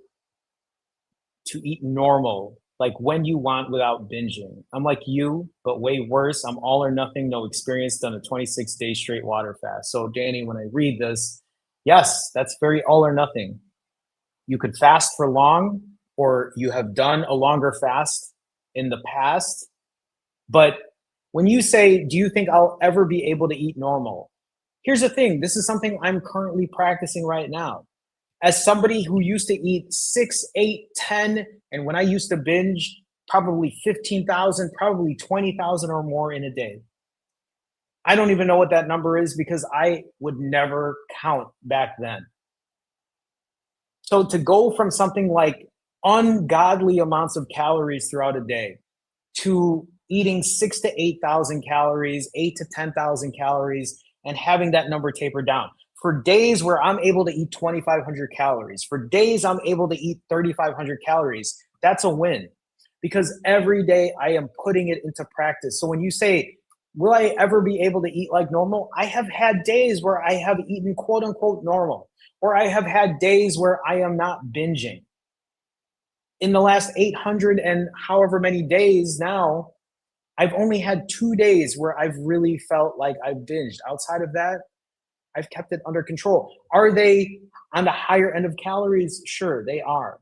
to eat normal, like when you want without binging? I'm like you, but way worse. I'm all or nothing, no experience, done a 26-day straight water fast. So, Danny, when I read this, yes, that's very all or nothing. You could fast for long, or you have done a longer fast in the past. But when you say, do you think I'll ever be able to eat normal? Here's the thing, this is something I'm currently practicing right now. As somebody who used to eat 6, 8, 10, and when I used to binge, probably 15,000, probably 20,000 or more in a day. I don't even know what that number is because I would never count back then. So to go from something like ungodly amounts of calories throughout a day to eating 6 to 8,000 calories, 8 to 10,000 calories, and having that number taper down. For days where I'm able to eat 2,500 calories, for days I'm able to eat 3,500 calories, that's a win because every day I am putting it into practice. So when you say, will I ever be able to eat like normal? I have had days where I have eaten quote unquote normal, or I have had days where I am not binging. In the last 800 and however many days now, I've only had 2 days where I've really felt like I've binged. Outside of that, I've kept it under control. Are they on the higher end of calories? Sure, they are.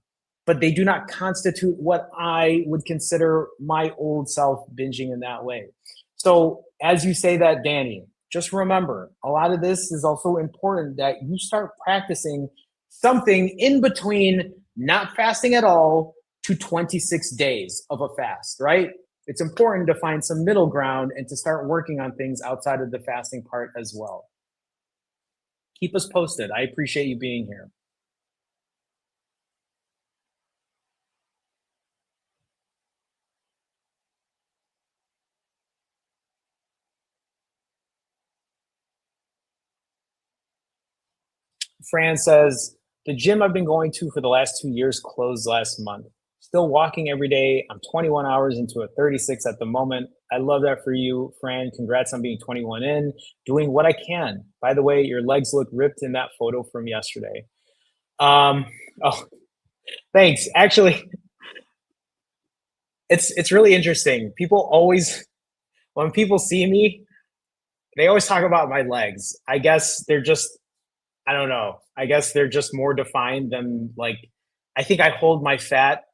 But they do not constitute what I would consider my old self binging in that way. So, as you say that, Danny, just remember a lot of this is also important that you start practicing something in between not fasting at all to 26 days of a fast, right? It's important to find some middle ground and to start working on things outside of the fasting part as well. Keep us posted. I appreciate you being here. Fran says, the gym I've been going to for the last 2 years closed last month. Still walking every day. I'm 21 hours into a 36 at the moment. I love that for you, Fran. Congrats on being 21 in, doing what I can. By the way, your legs look ripped in that photo from yesterday. Um, oh, thanks. Actually, it's really interesting. People always, when people see me, they always talk about my legs. I guess they're just, I don't know. I guess they're just more defined than like, I think I hold my fat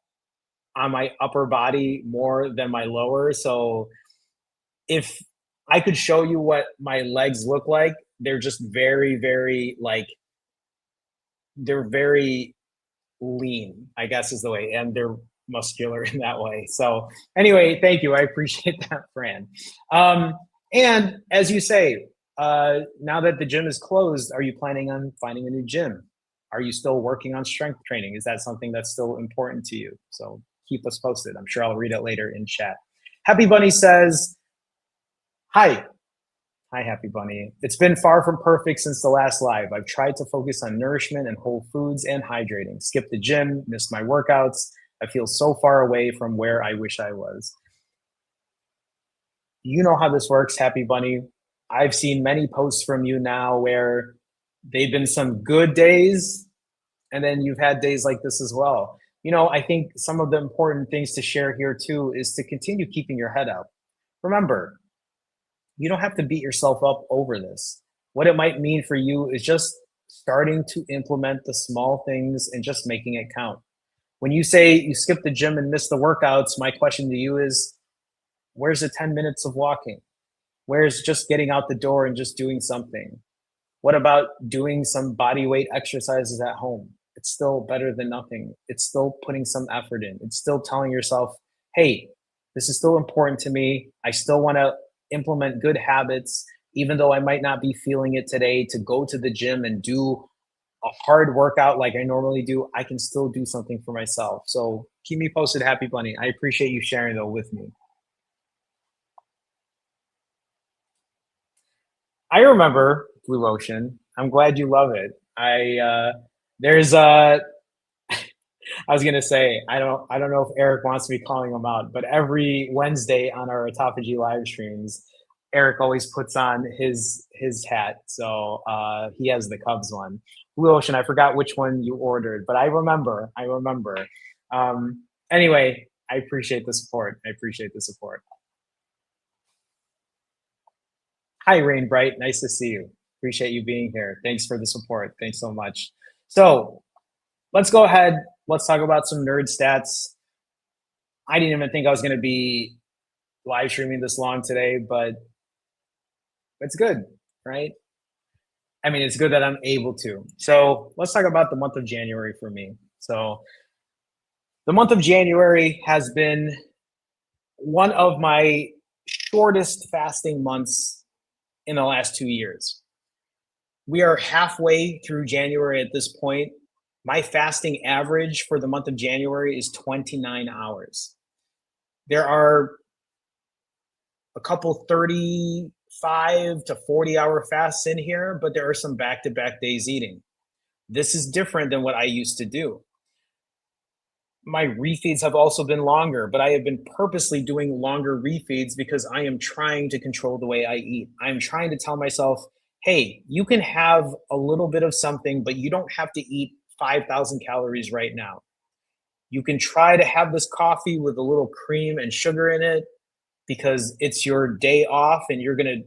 on my upper body more than my lower. So if I could show you what my legs look like, they're just very, very like, they're very lean, I guess is the way, and they're muscular in that way. So anyway, thank you. I appreciate that, Fran. Um, and as you say, now that the gym is closed, are you planning on finding a new gym? Are you still working on strength training? Is that something that's still important to you? So keep us posted. I'm sure I'll read it later in chat. Happy Bunny says, hi, hi, Happy Bunny. It's been far from perfect since the last live. I've tried to focus on nourishment and whole foods and hydrating. Skipped the gym, missed my workouts. I feel so far away from where I wish I was. You know how this works, Happy Bunny. I've seen many posts from you now where they've been some good days, and then you've had days like this as well. You know, I think some of the important things to share here too is to continue keeping your head up. Remember, you don't have to beat yourself up over this. What it might mean for you is just starting to implement the small things and just making it count. When you say you skip the gym and miss the workouts, my question to you is, where's the 10 minutes of walking? Where's just getting out the door and just doing something? What about doing some body weight exercises at home? It's still better than nothing. It's still putting some effort in. It's still telling yourself, hey, this is still important to me. I still want to implement good habits, even though I might not be feeling it today, to go to the gym and do a hard workout like I normally do. I can still do something for myself. So keep me posted, Happy Bunny. I appreciate you sharing though with me. I remember Blue Ocean. I'm glad you love it. There's I was gonna say I don't know if Eric wants me calling him out, but every Wednesday on our autophagy live streams, Eric always puts on his hat. So he has the Cubs one. Blue Ocean, I forgot which one you ordered, but I remember. I remember. Anyway, I appreciate the support. I appreciate the support. Hi, Rain Bright. Nice to see you. Appreciate you being here. Thanks for the support. Thanks so much. So let's go ahead. Let's talk about some nerd stats. I didn't even think I was going to be live streaming this long today, but it's good, right? I mean, it's good that I'm able to. So let's talk about the month of January for me. So the month of January has been one of my shortest fasting months in the last 2 years. We are halfway through January at this point. My fasting average for the month of January is 29 hours. There are a couple 35 to 40-hour fasts in here, but there are some back-to-back days eating. This is different than what I used to do. My refeeds have also been longer, but I have been purposely doing longer refeeds because I am trying to control the way I eat. I'm trying to tell myself, hey, you can have a little bit of something, but you don't have to eat 5,000 calories right now. You can try to have this coffee with a little cream and sugar in it because it's your day off and you're going to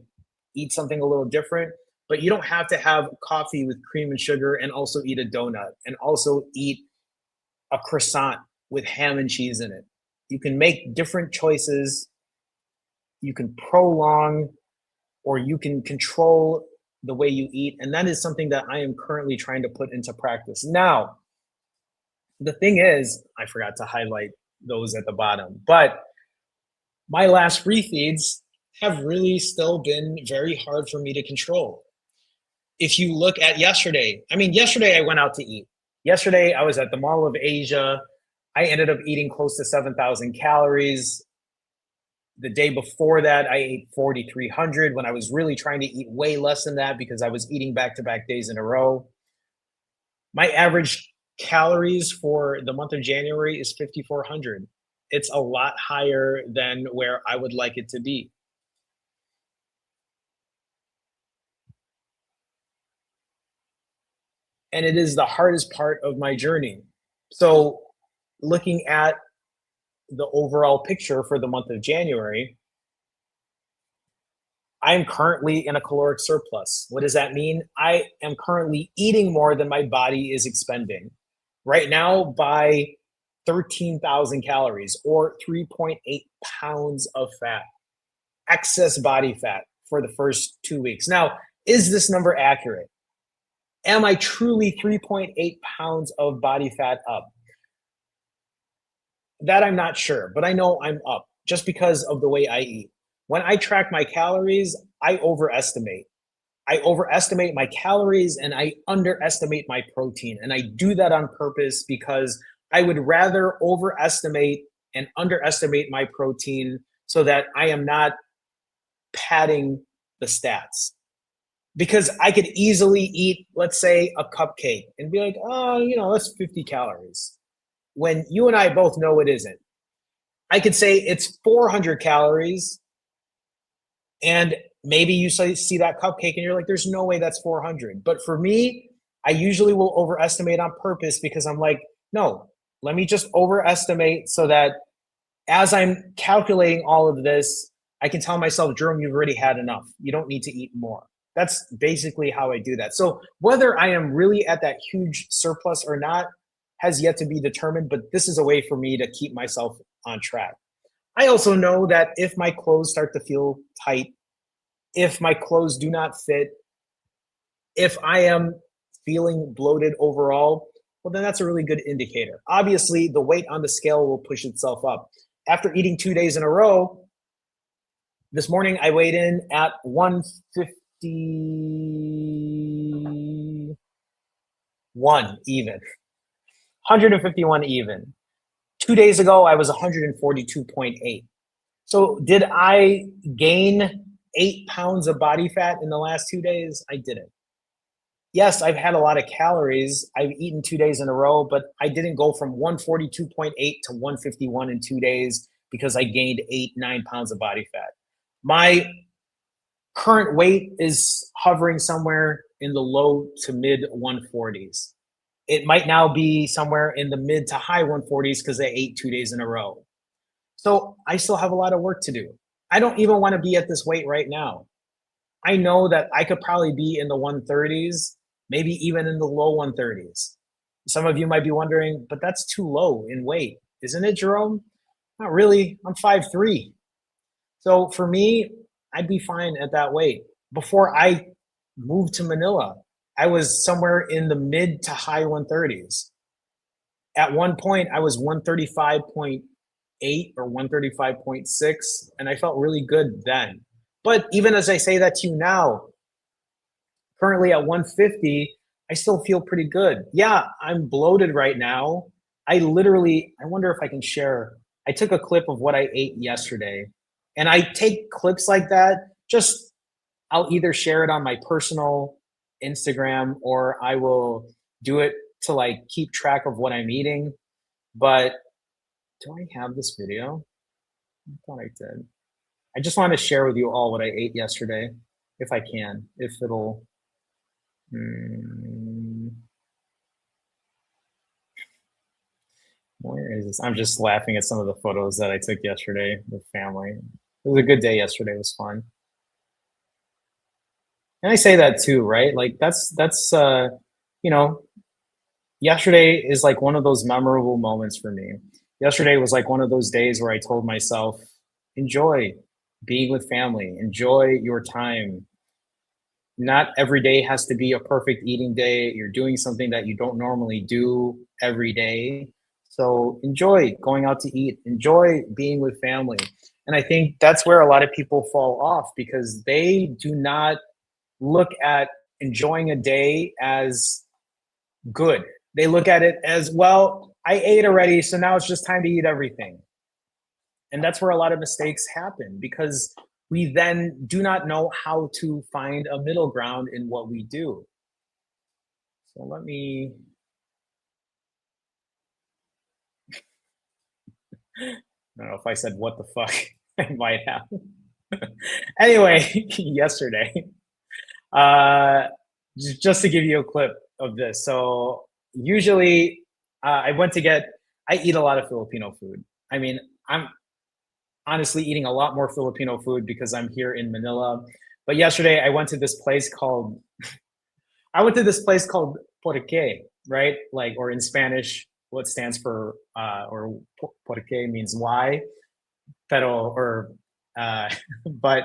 eat something a little different. But you don't have to have coffee with cream and sugar and also eat a donut and also eat a croissant with ham and cheese in it. You can make different choices. You can prolong or you can control the way you eat. And that is something that I am currently trying to put into practice. Now, the thing is, I forgot to highlight those at the bottom, but my last refeeds have really still been very hard for me to control. If you look at yesterday, I mean, yesterday I went out to eat. Yesterday I was at the Mall of Asia. I ended up eating close to 7,000 calories. The day before that, I ate 4,300 when I was really trying to eat way less than that because I was eating back to back days in a row. My average calories for the month of January is 5,400. It's a lot higher than where I would like it to be. And it is the hardest part of my journey. So, looking at the overall picture for the month of January, I am currently in a caloric surplus. What does that mean? I am currently eating more than my body is expending. Right now, by 13,000 calories or 3.8 pounds of fat, excess body fat for the first 2 weeks. Now, is this number accurate? Am I truly 3.8 pounds of body fat up? That I'm not sure, but I know I'm up just because of the way I eat. When I track my calories, I overestimate. I overestimate my calories and I underestimate my protein. And I do that on purpose because I would rather overestimate and underestimate my protein so that I am not padding the stats. Because I could easily eat, let's say, a cupcake and be like, oh, that's 50 calories. When you and I both know it isn't. I could say it's 400 calories, and maybe you see that cupcake and you're like, there's no way that's 400. But for me, I usually will overestimate on purpose because I'm like, no, let me just overestimate so that as I'm calculating all of this, I can tell myself, Jerome, you've already had enough. You don't need to eat more. That's basically how I do that. So whether I am really at that huge surplus or not has yet to be determined, but this is a way for me to keep myself on track. I also know that if my clothes start to feel tight, if my clothes do not fit, if I am feeling bloated overall, well, then that's a really good indicator. Obviously, the weight on the scale will push itself up. After eating 2 days in a row, this morning I weighed in at 151 even, 151 even. 2 days ago, I was 142.8. So, did I gain 8 pounds of body fat in the last 2 days? I didn't. Yes, I've had a lot of calories. I've eaten 2 days in a row, but I didn't go from 142.8 to 151 in 2 days because I gained 8, 9 pounds of body fat. My current weight is hovering somewhere in the low to mid 140s. It might now be somewhere in the mid to high 140s because I ate 2 days in a row. So I still have a lot of work to do. I don't even want to be at this weight right now. I know that I could probably be in the 130s, maybe even in the low 130s. Some of you might be wondering, but that's too low in weight, isn't it, Jerome? Not really. I'm 5'3". So for me, I'd be fine at that weight. Before I moved to Manila, I was somewhere in the mid to high 130s. At one point, I was 135.8 or 135.6, and I felt really good then. But even as I say that to you now, currently at 150, I still feel pretty good. Yeah, I'm bloated right now. I wonder if I can share. I took a clip of what I ate yesterday, and I take clips like that. Just, I'll either share it on my personal Instagram or I will do it to like keep track of what I'm eating. But do I have this video? I thought I did. I just want to share with you all what I ate yesterday, if I can, if it'll. Hmm, where is this? I'm just laughing at some of the photos that I took yesterday with family. It was a good day yesterday. It was fun. And I say that too, right? Like you know, yesterday is like one of those memorable moments for me. Yesterday was like one of those days where I told myself, enjoy being with family, enjoy your time. Not every day has to be a perfect eating day. You're doing something that you don't normally do every day. So enjoy going out to eat, enjoy being with family. And I think that's where a lot of people fall off because they do not look at enjoying a day as good. They look at it as, well, I ate already, so now it's just time to eat everything. And that's where a lot of mistakes happen because we then do not know how to find a middle ground in what we do. So let me I don't know if I said what the fuck. I might have. Anyway, yesterday, uh, just to give you a clip of this. So usually, I went to get. I eat a lot of Filipino food. I mean, I'm honestly eating a lot more Filipino food because I'm here in Manila. But yesterday, I went to this place called Porque, right? Like, or in Spanish, what stands for or Porque means why, pero or but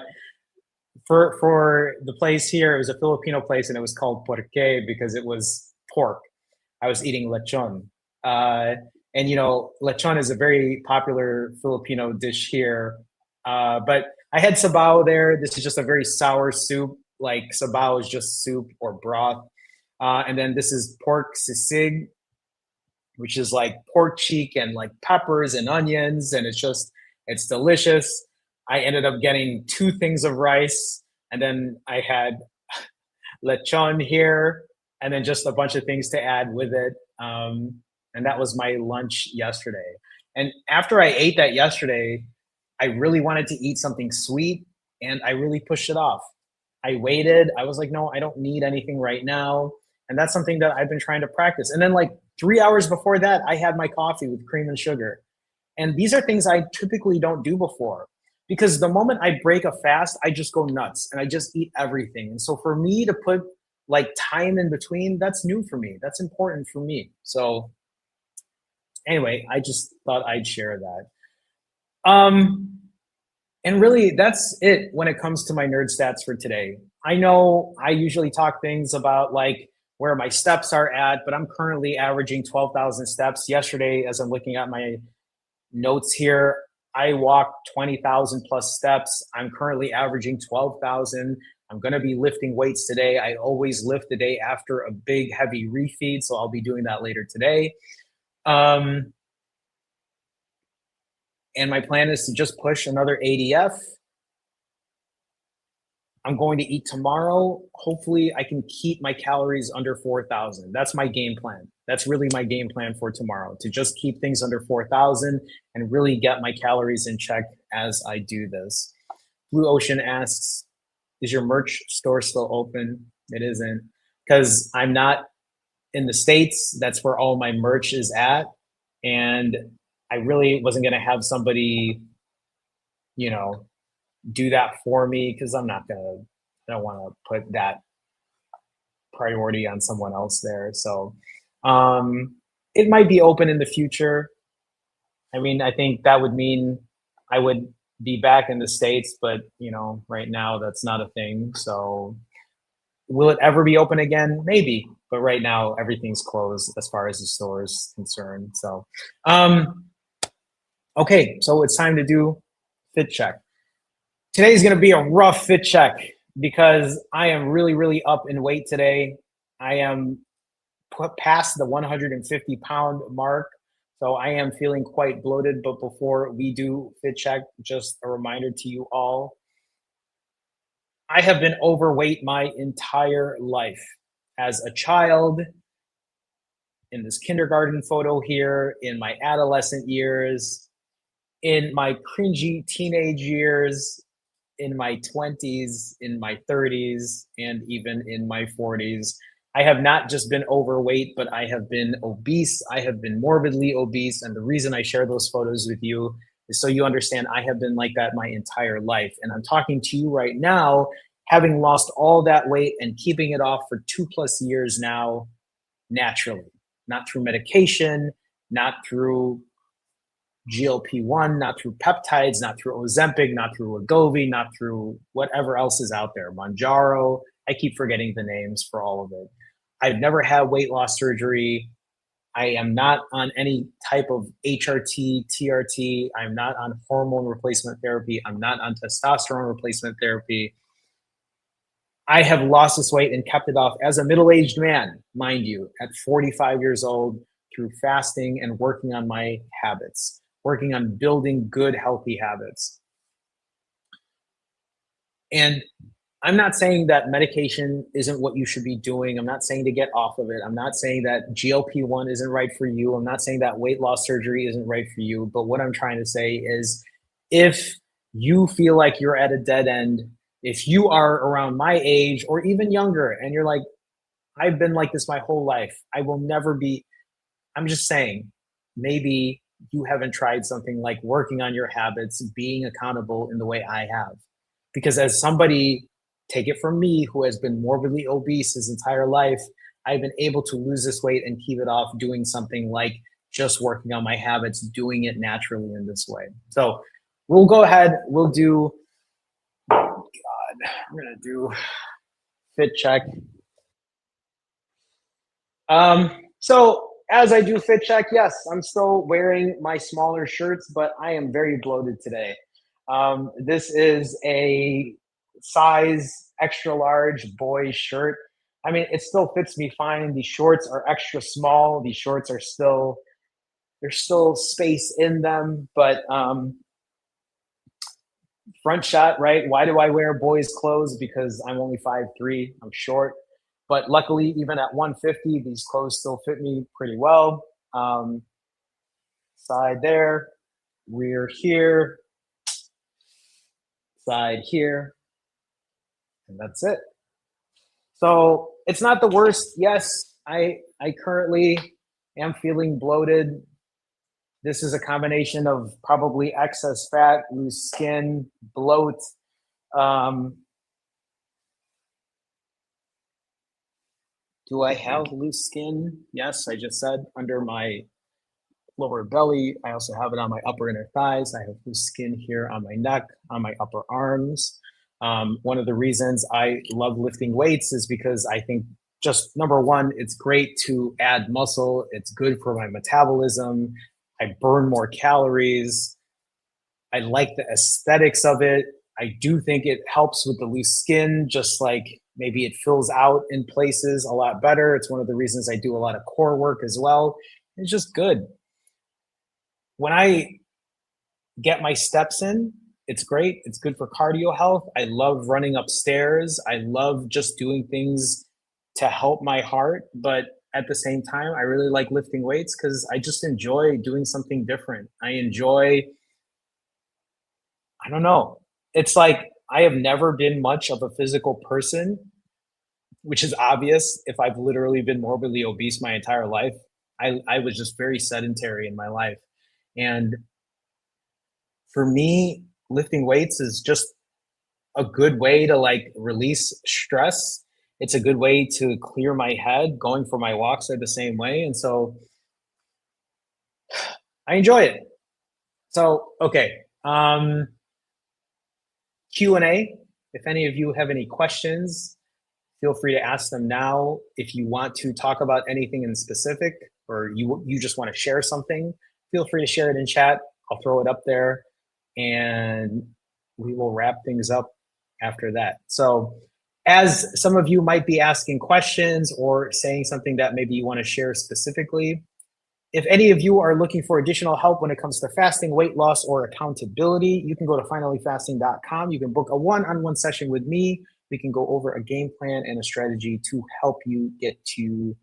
for the place here, it was a Filipino place, and it was called Porque because it was pork. I was eating lechon, uh, and lechon is a very popular Filipino dish here. But I had sabao there. This is just a very sour soup. Like sabao is just soup or broth, and then this is pork sisig, which is like pork cheek and like peppers and onions, and it's delicious. I ended up getting two things of rice, and then I had lechon here, and then just a bunch of things to add with it. And that was my lunch yesterday. And after I ate that yesterday, I really wanted to eat something sweet, and I really pushed it off. I waited. I was like, no, I don't need anything right now. And that's something that I've been trying to practice. And then, like 3 hours before that, I had my coffee with cream and sugar. And these are things I typically don't do before because the moment I break a fast, I just go nuts and I just eat everything. And so for me to put like time in between, that's new for me. That's important for me. So anyway, I just thought I'd share that. Um, and really, that's it when it comes to my nerd stats for today. I know I usually talk things about like where my steps are at, but I'm currently averaging 12,000 steps. Yesterday, as I'm looking at my notes here, I walked 20,000 plus steps. I'm currently averaging 12,000. I'm going to be lifting weights today. I always lift the day after a big, heavy refeed, so I'll be doing that later today. Um, and my plan is to just push another ADF. I'm going to eat tomorrow. Hopefully, I can keep my calories under 4,000. That's my game plan. That's really my game plan for tomorrow, to just keep things under 4,000 and really get my calories in check as I do this. Blue Ocean asks, is your merch store still open? It isn't, because I'm not in the States. That's where all my merch is at. And I really wasn't going to have somebody, you know, do that for me because I don't want to put that priority on someone else there. So it might be open in the future. I mean, I think that would mean I would be back in the States, but right now that's not a thing. So will it ever be open again? Maybe, but right now everything's closed as far as the store is concerned. So okay, so it's time to do fit check. Today's going to be a rough fit check because I am really, really up in weight today. I am past the 150-pound mark. So I am feeling quite bloated. But before we do fit check, just a reminder to you all, I have been overweight my entire life. As a child, in this kindergarten photo here, in my adolescent years, in my cringy teenage years, in my 20s, in my 30s, and even in my 40s. I have not just been overweight, but I have been obese. I have been morbidly obese. And the reason I share those photos with you is so you understand I have been like that my entire life. And I'm talking to you right now, having lost all that weight and keeping it off for 2+ years now, naturally, not through medication, not through GLP-1, not through peptides, not through Ozempic, not through Wegovy, not through whatever else is out there. Manjaro. I keep forgetting the names for all of it. I've never had weight loss surgery. I am not on any type of HRT, TRT. I'm not on hormone replacement therapy. I'm not on testosterone replacement therapy. I have lost this weight and kept it off as a middle-aged man, mind you, at 45 years old, through fasting and working on my habits, working on building good, healthy habits. And I'm not saying that medication isn't what you should be doing. I'm not saying to get off of it. I'm not saying that GLP-1 isn't right for you. I'm not saying that weight loss surgery isn't right for you. But what I'm trying to say is if you feel like you're at a dead end, if you are around my age or even younger and you're like, I've been like this my whole life, I will never be, I'm just saying, maybe you haven't tried something like working on your habits, being accountable in the way I have. Because as somebody, take it from me, who has been morbidly obese his entire life, I've been able to lose this weight and keep it off doing something like just working on my habits, doing it naturally in this way. So we'll go ahead, we'll do, God, I'm gonna do fit check. So as I do fit check, yes, I'm still wearing my smaller shirts, but I am very bloated today. This is a size extra large boy shirt. I mean, it still fits me fine. These shorts are extra small. These shorts are still, there's still space in them, but front shot, right? Why do I wear boys' clothes? Because I'm only 5'3", I'm short. But luckily, even at 150, these clothes still fit me pretty well. Um, Side there, rear here, side here, and that's it. So it's not the worst. Yes, I currently am feeling bloated. This is a combination of probably excess fat, loose skin, bloat. Um, Do I have loose skin? Yes, I just said under my lower belly. I also have it on my upper inner thighs. I have loose skin here on my neck, on my upper arms. One of the reasons I love lifting weights is because I think just number one, it's great to add muscle. It's good for my metabolism. I burn more calories. I like the aesthetics of it. I do think it helps with the loose skin, just like maybe it fills out in places a lot better. It's one of the reasons I do a lot of core work as well. It's just good. When I get my steps in, it's great. It's good for cardio health. I love running upstairs. I love just doing things to help my heart. But at the same time, I really like lifting weights because I just enjoy doing something different. I enjoy, I don't know. It's like I have never been much of a physical person, which is obvious if I've literally been morbidly obese my entire life. I was just very sedentary in my life. And for me, lifting weights is just a good way to like release stress. It's a good way to clear my head. Going for my walks are the same way. And so I enjoy it. So, okay. Q&A. If any of you have any questions, feel free to ask them now. If you want to talk about anything in specific or you just want to share something, feel free to share it in chat. I'll throw it up there and we will wrap things up after that. So as some of you might be asking questions or saying something that maybe you want to share specifically, if any of you are looking for additional help when it comes to fasting, weight loss, or accountability, you can go to finallyfasting.com. You can book a one-on-one session with me. We can go over a game plan and a strategy to help you get to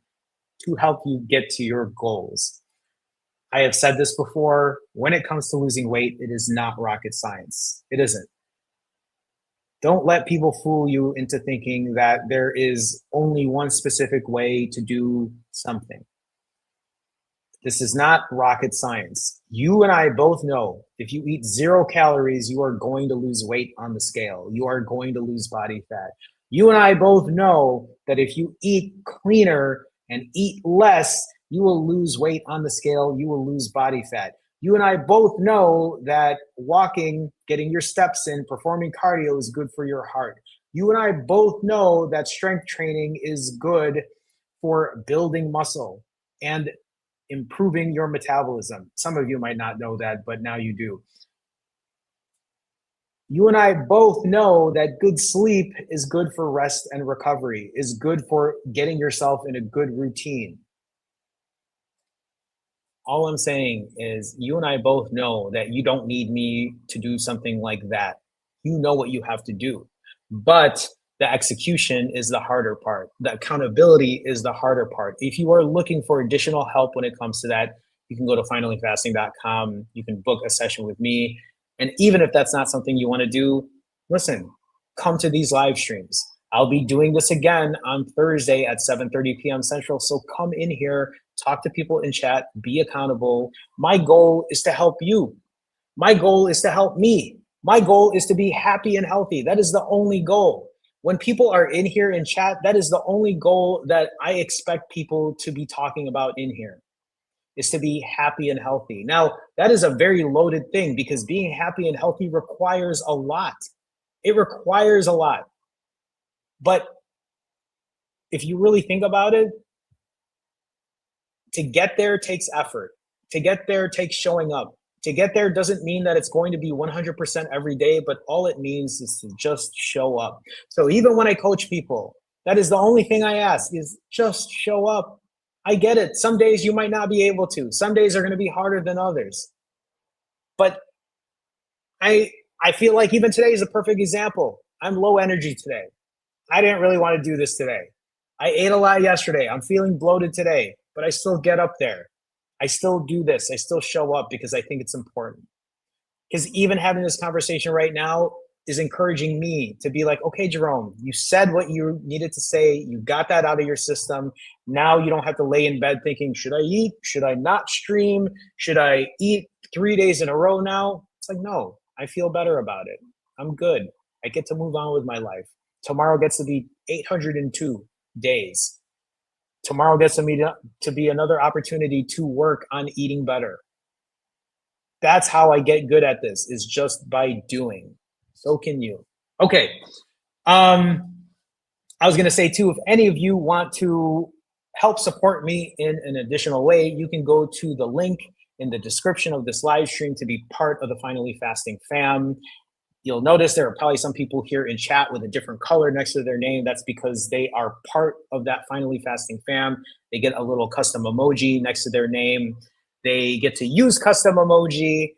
your goals. I have said this before, when it comes to losing weight, it is not rocket science. It isn't. Don't let people fool you into thinking that there is only one specific way to do something. This is not rocket science. You and I both know if you eat 0 calories, you are going to lose weight on the scale. You are going to lose body fat. You and I both know that if you eat cleaner and eat less, you will lose weight on the scale. You will lose body fat. You and I both know that walking, getting your steps in, performing cardio is good for your heart. You and I both know that strength training is good for building muscle and improving your metabolism. Some of you might not know that, but now you do. You and I both know that good sleep is good for rest and recovery, is good for getting yourself in a good routine. All I'm saying is you and I both know that you don't need me to do something like that. You know what you have to do. But The execution is the harder part. The accountability is the harder part. If you are looking for additional help when it comes to that, you can go to finallyfasting.com. You can book a session with me. And even if that's not something you want to do, listen, come to these live streams. I'll be doing this again on Thursday at 7:30 p.m. Central. So come in here, talk to people in chat, be accountable. My goal is to help you. My goal is to help me. My goal is to be happy and healthy. That is the only goal. When people are in here in chat, that is the only goal that I expect people to be talking about in here, is to be happy and healthy. Now, that is a very loaded thing because being happy and healthy requires a lot. It requires a lot. But if you really think about it, to get there takes effort. To get there takes showing up. To get there doesn't mean that it's going to be 100% every day, but all it means is to just show up. So even when I coach people, that is the only thing I ask is just show up. I get it. Some days you might not be able to. Some days are going to be harder than others. But I feel like even today is a perfect example. I'm low energy today. I didn't really want to do this today. I ate a lot yesterday. I'm feeling bloated today, but I still get up there. I still do this. I still show up because I think it's important. Because even having this conversation right now is encouraging me to be like, okay, Jerome, you said what you needed to say. You got that out of your system. Now you don't have to lay in bed thinking, should I eat? Should I not stream? Should I eat 3 days in a row now? It's like, no, I feel better about it. I'm good. I get to move on with my life. Tomorrow gets to be 802 days. Tomorrow gets to be another opportunity to work on eating better. That's how I get good at this, is just by doing. So can you. Okay. I was going to say too, if any of you want to help support me in an additional way, you can go to the link in the description of this live stream to be part of the Finally Fasting fam. You'll notice there are probably some people here in chat with a different color next to their name. That's because they are part of that Finally Fasting fam. They get a little custom emoji next to their name. They get to use custom emoji.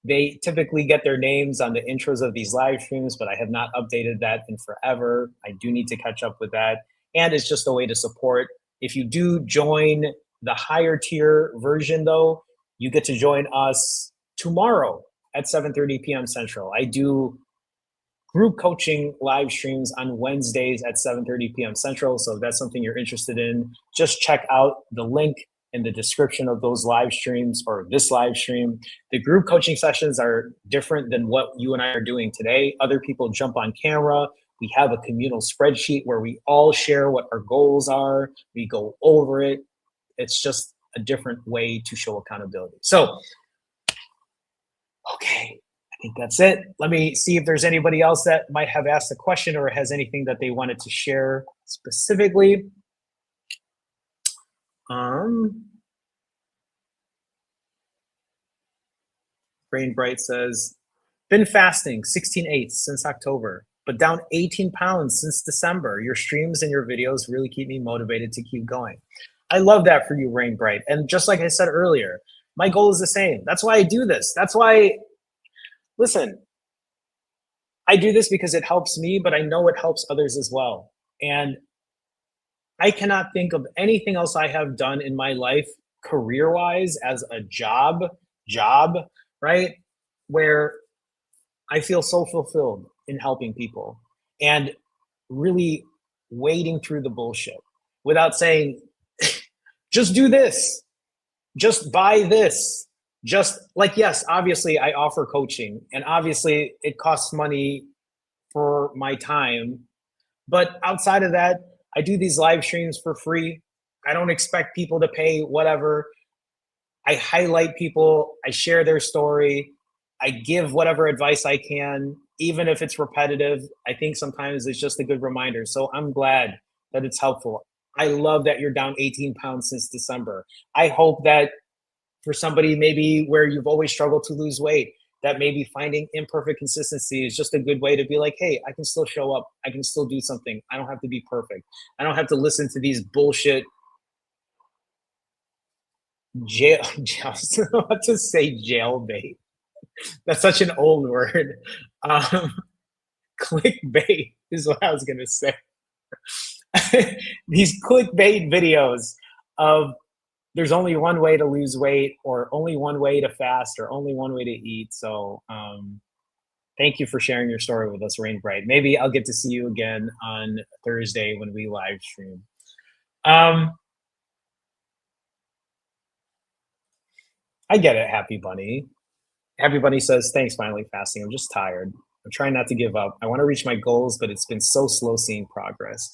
They typically get their names on the intros of these live streams, but I have not updated that in forever. I do need to catch up with that. And it's just a way to support. If you do join the higher tier version though, you get to join us tomorrow at 7:30 p.m. Central. I do group coaching live streams on Wednesdays at 7:30 p.m. Central. So if that's something you're interested in, just check out the link in the description of those live streams or this live stream. The group coaching sessions are different than what you and I are doing today. Other people jump on camera. We have a communal spreadsheet where we all share what our goals are. We go over it. It's just a different way to show accountability. So, okay, I think that's it. Let me see if there's anybody else that might have asked a question or has anything that they wanted to share specifically. Brain Bright says, been fasting 16/8 since October, but down 18 pounds since December. Your streams and your videos really keep me motivated to keep going. I love that for you, Rain Bright. And just like I said earlier, my goal is the same. That's why I do this. That's why, listen, I do this because it helps me, but I know it helps others as well. And I cannot think of anything else I have done in my life career-wise as a job, right? Where I feel so fulfilled in helping people and really wading through the bullshit without saying, just do this, just buy this, just like, yes, obviously I offer coaching and obviously it costs money for my time. But outside of that, I do these live streams for free. I don't expect people to pay whatever. I highlight people, I share their story, I give whatever advice I can, even if it's repetitive. I think sometimes it's just a good reminder. So I'm glad that it's helpful. I love that you're down 18 pounds since December. I hope that for somebody maybe where you've always struggled to lose weight, that maybe finding imperfect consistency is just a good way to be like, hey, I can still show up. I can still do something. I don't have to be perfect. I don't have to listen to these bullshit jail. I was about to say jailbait. That's such an old word. clickbait is what I was gonna say. These clickbait videos of there's only one way to lose weight or only one way to fast or only one way to eat. So thank you for sharing your story with us, Rain Bright. Maybe I'll get to see you again on Thursday when we live stream. Um, I get it, Happy Bunny. Happy Bunny says, thanks, finally fasting. I'm just tired. I'm trying not to give up. I want to reach my goals, but it's been so slow seeing progress.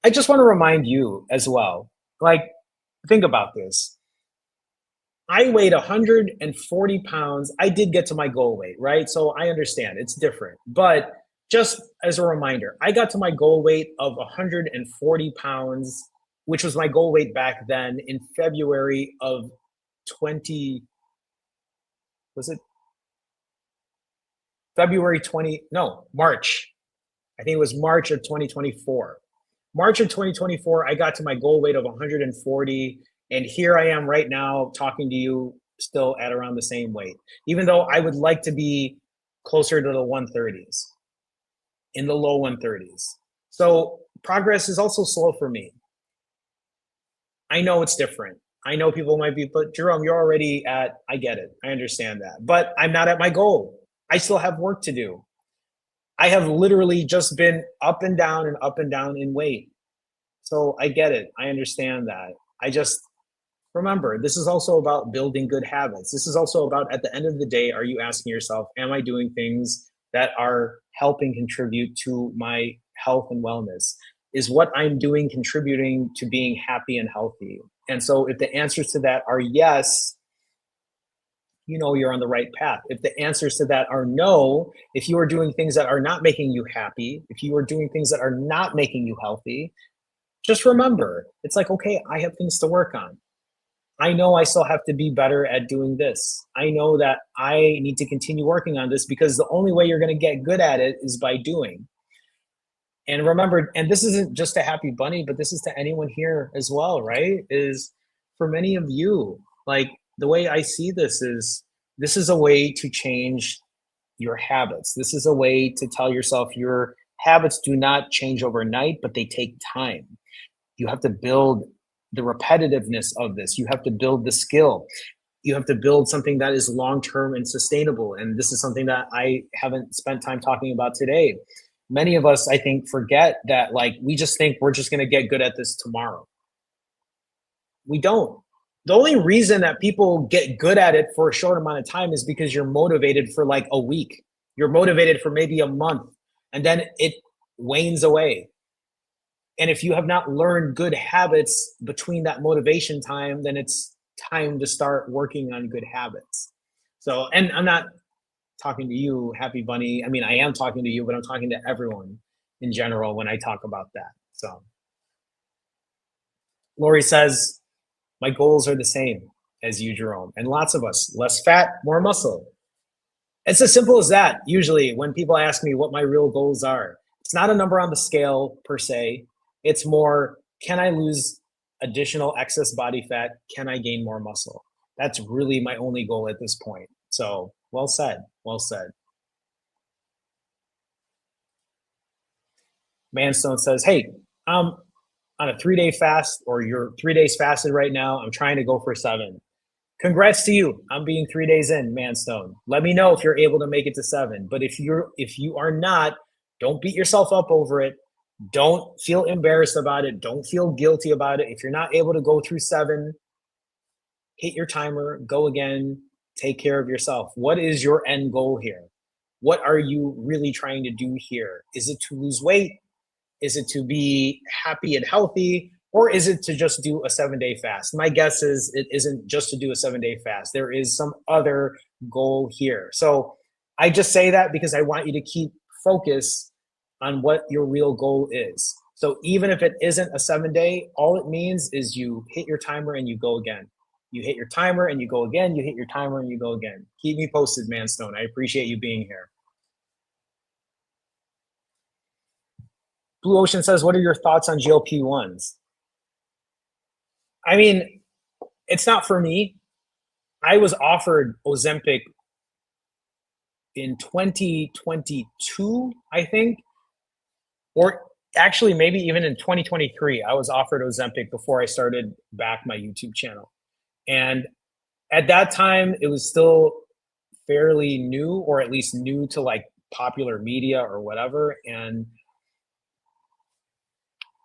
I just want to remind you as well, like, think about this. I weighed 140 pounds. I did get to my goal weight, right? So I understand it's different. But just as a reminder, I got to my goal weight of 140 pounds, which was my goal weight back then in February of 20, was it February 20? No, March. I think it was March of 2024. March of 2024, I got to my goal weight of 140. And here I am right now talking to you still at around the same weight, even though I would like to be closer to the 130s, in the low 130s. So progress is also slow for me. I know it's different. I know people might be, but Jerome, you're already at, I get it. I understand that. But I'm not at my goal. I still have work to do. I have literally just been up and down in weight. So I get it. I understand that. I just remember, this is also about building good habits. This is also about, at the end of the day, are you asking yourself, am I doing things that are helping contribute to my health and wellness? Is what I'm doing contributing to being happy and healthy? And so if the answers to that are yes, you know you're on the right path. If the answers to that are no, if you are doing things that are not making you happy, if you are doing things that are not making you healthy, just remember, it's like, okay, I have things to work on. I know I still have to be better at doing this. I know that I need to continue working on this because the only way you're going to get good at it is by doing. And remember, and this isn't just a Happy Bunny, but this is to anyone here as well, right? Is for many of you, like the way I see this is a way to change your habits. This is a way to tell yourself your habits do not change overnight, but they take time. You have to build the repetitiveness of this. You have to build the skill. You have to build something that is long term and sustainable. And this is something that I haven't spent time talking about today. Many of us, I think, forget that, like, we just think we're just going to get good at this tomorrow. We don't. The only reason that people get good at it for a short amount of time is because you're motivated for like a week. You're motivated for maybe a month, and then it wanes away. And if you have not learned good habits between that motivation time, then it's time to start working on good habits. So, and I'm not talking to you, Happy Bunny. I mean, I am talking to you, but I'm talking to everyone in general when I talk about that. So, Lori says, my goals are the same as you, Jerome, and lots of us, less fat, more muscle. It's as simple as that. Usually, when people ask me what my real goals are, it's not a number on the scale per se. It's more, can I lose additional excess body fat? Can I gain more muscle? That's really my only goal at this point. So, well said. Well said. Manstone says, hey, I'm on a 3-day fast, or you're 3 days fasted right now. I'm trying to go for 7. Congrats to you. I'm being 3 days in, Manstone. Let me know if you're able to make it to 7. But if you are not, don't beat yourself up over it. Don't feel embarrassed about it. Don't feel guilty about it. If you're not able to go through 7, hit your timer, go again, take care of yourself. What is your end goal here? What are you really trying to do here? Is it to lose weight? Is it to be happy and healthy? Or is it to just do a 7-day fast? My guess is it isn't just to do a 7-day fast. There is some other goal here. So I just say that because I want you to keep focus on what your real goal is. So even if it isn't a 7-day, all it means is you hit your timer and you go again. You hit your timer and you go again. You hit your timer and you go again. Keep me posted, Manstone. I appreciate you being here. Blue Ocean says, what are your thoughts on GLP-1s? I mean, it's not for me. I was offered Ozempic in 2022, I think, or actually maybe even in 2023, I was offered Ozempic before I started back my YouTube channel. And at that time, it was still fairly new, or at least new to like popular media or whatever. And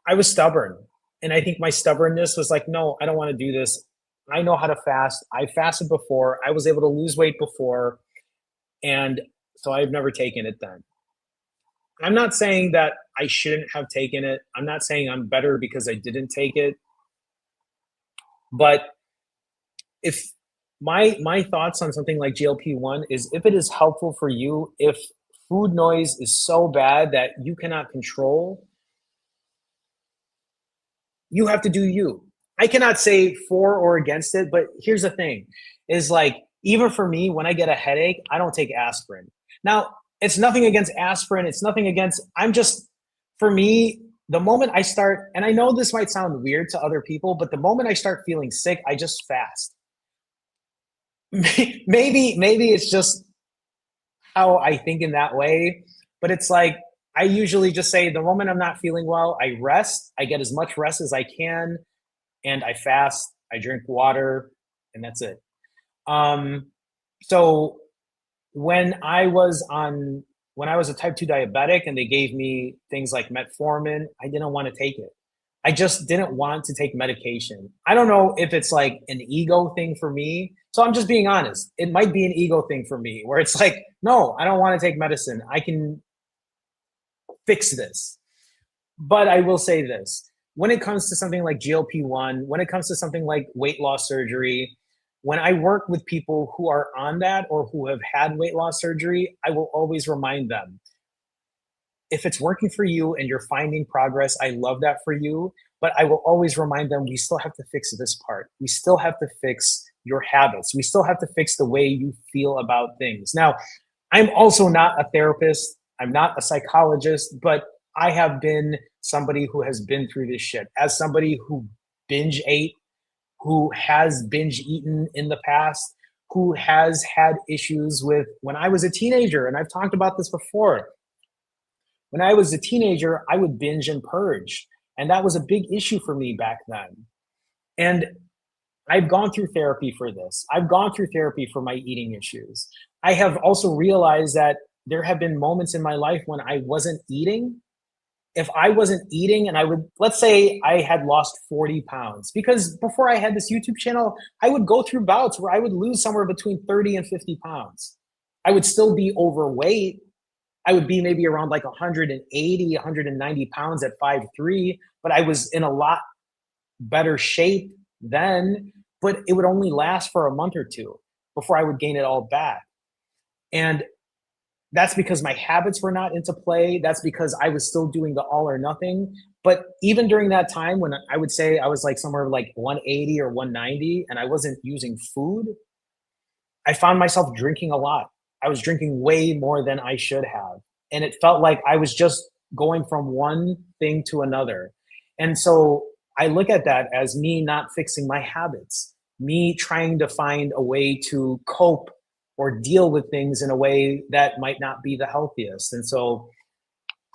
I was stubborn. And I think my stubbornness was like, no, I don't want to do this. I know how to fast. I fasted before. I was able to lose weight before. And so I've never taken it then. I'm not saying that I shouldn't have taken it. I'm not saying I'm better because I didn't take it. But if my thoughts on something like GLP-1 is, if it is helpful for you, if food noise is so bad that you cannot control, you have to do you. I cannot say for or against it, but here's the thing is like, even for me, when I get a headache, I don't take aspirin. Now, it's nothing against aspirin. It's nothing against, I'm just, for me, the moment I start, and I know this might sound weird to other people, but the moment I start feeling sick, I just fast. Maybe it's just how I think in that way, but it's like, I usually just say the moment I'm not feeling well, I rest, I get as much rest as I can, and I fast, I drink water, and that's it. Um, so when I was on when I was a type 2 diabetic and they gave me things like metformin, I didn't want to take it. I just didn't want to take medication. I don't know if it's like an ego thing for me. So I'm just being honest. It might be an ego thing for me where it's like, no, I don't want to take medicine. I can fix this. But I will say this, when it comes to something like GLP-1, when it comes to something like weight loss surgery, when I work with people who are on that or who have had weight loss surgery, I will always remind them, if it's working for you and you're finding progress, I love that for you. But I will always remind them, we still have to fix this part. We still have to fix your habits. We still have to fix the way you feel about things. Now, I'm also not a therapist. I'm not a psychologist, but I have been somebody who has been through this shit. As somebody who binge ate, who has binge eaten in the past, who has had issues with when I was a teenager, and I've talked about this before. When I was a teenager, I would binge and purge, and that was a big issue for me back then. And I've gone through therapy for this. I've gone through therapy for my eating issues. I have also realized that there have been moments in my life when I wasn't eating. If I wasn't eating and I would, let's say I had lost 40 pounds, because before I had this YouTube channel, I would go through bouts where I would lose somewhere between 30 and 50 pounds. I would still be overweight. I would be maybe around like 180, 190 pounds at 5'3", but I was in a lot better shape then, but it would only last for a month or two before I would gain it all back. And that's because my habits were not into play. That's because I was still doing the all or nothing. But even during that time when I would say I was like somewhere like 180 or 190 and I wasn't using food, I found myself drinking a lot. I was drinking way more than I should have. And it felt like I was just going from one thing to another. And so I look at that as me not fixing my habits, me trying to find a way to cope or deal with things in a way that might not be the healthiest. And so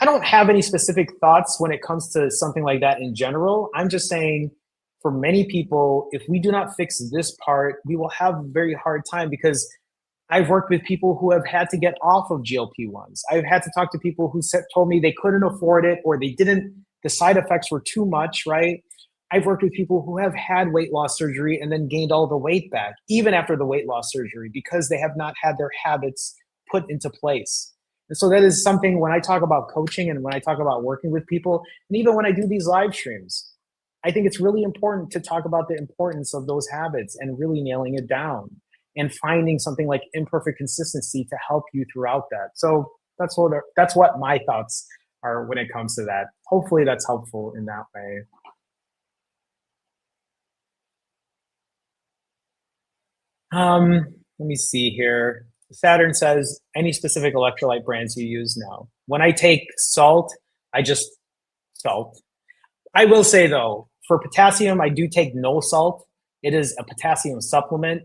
I don't have any specific thoughts when it comes to something like that in general. I'm just saying, for many people, if we do not fix this part, we will have a very hard time, because I've worked with people who have had to get off of GLP-1s. I've had to talk to people who told me they couldn't afford it, or they didn't, the side effects were too much, right? I've worked with people who have had weight loss surgery and then gained all the weight back, even after the weight loss surgery, because they have not had their habits put into place. And so that is something, when I talk about coaching and when I talk about working with people, and even when I do these live streams, I think it's really important to talk about the importance of those habits and really nailing it down and finding something like imperfect consistency to help you throughout that. So that's what my thoughts are when it comes to that. Hopefully that's helpful in that way. Let me see here. Saturn says, any specific electrolyte brands you use? No. When I take salt, I just salt. I will say though, for potassium, I do take no salt. It is a potassium supplement.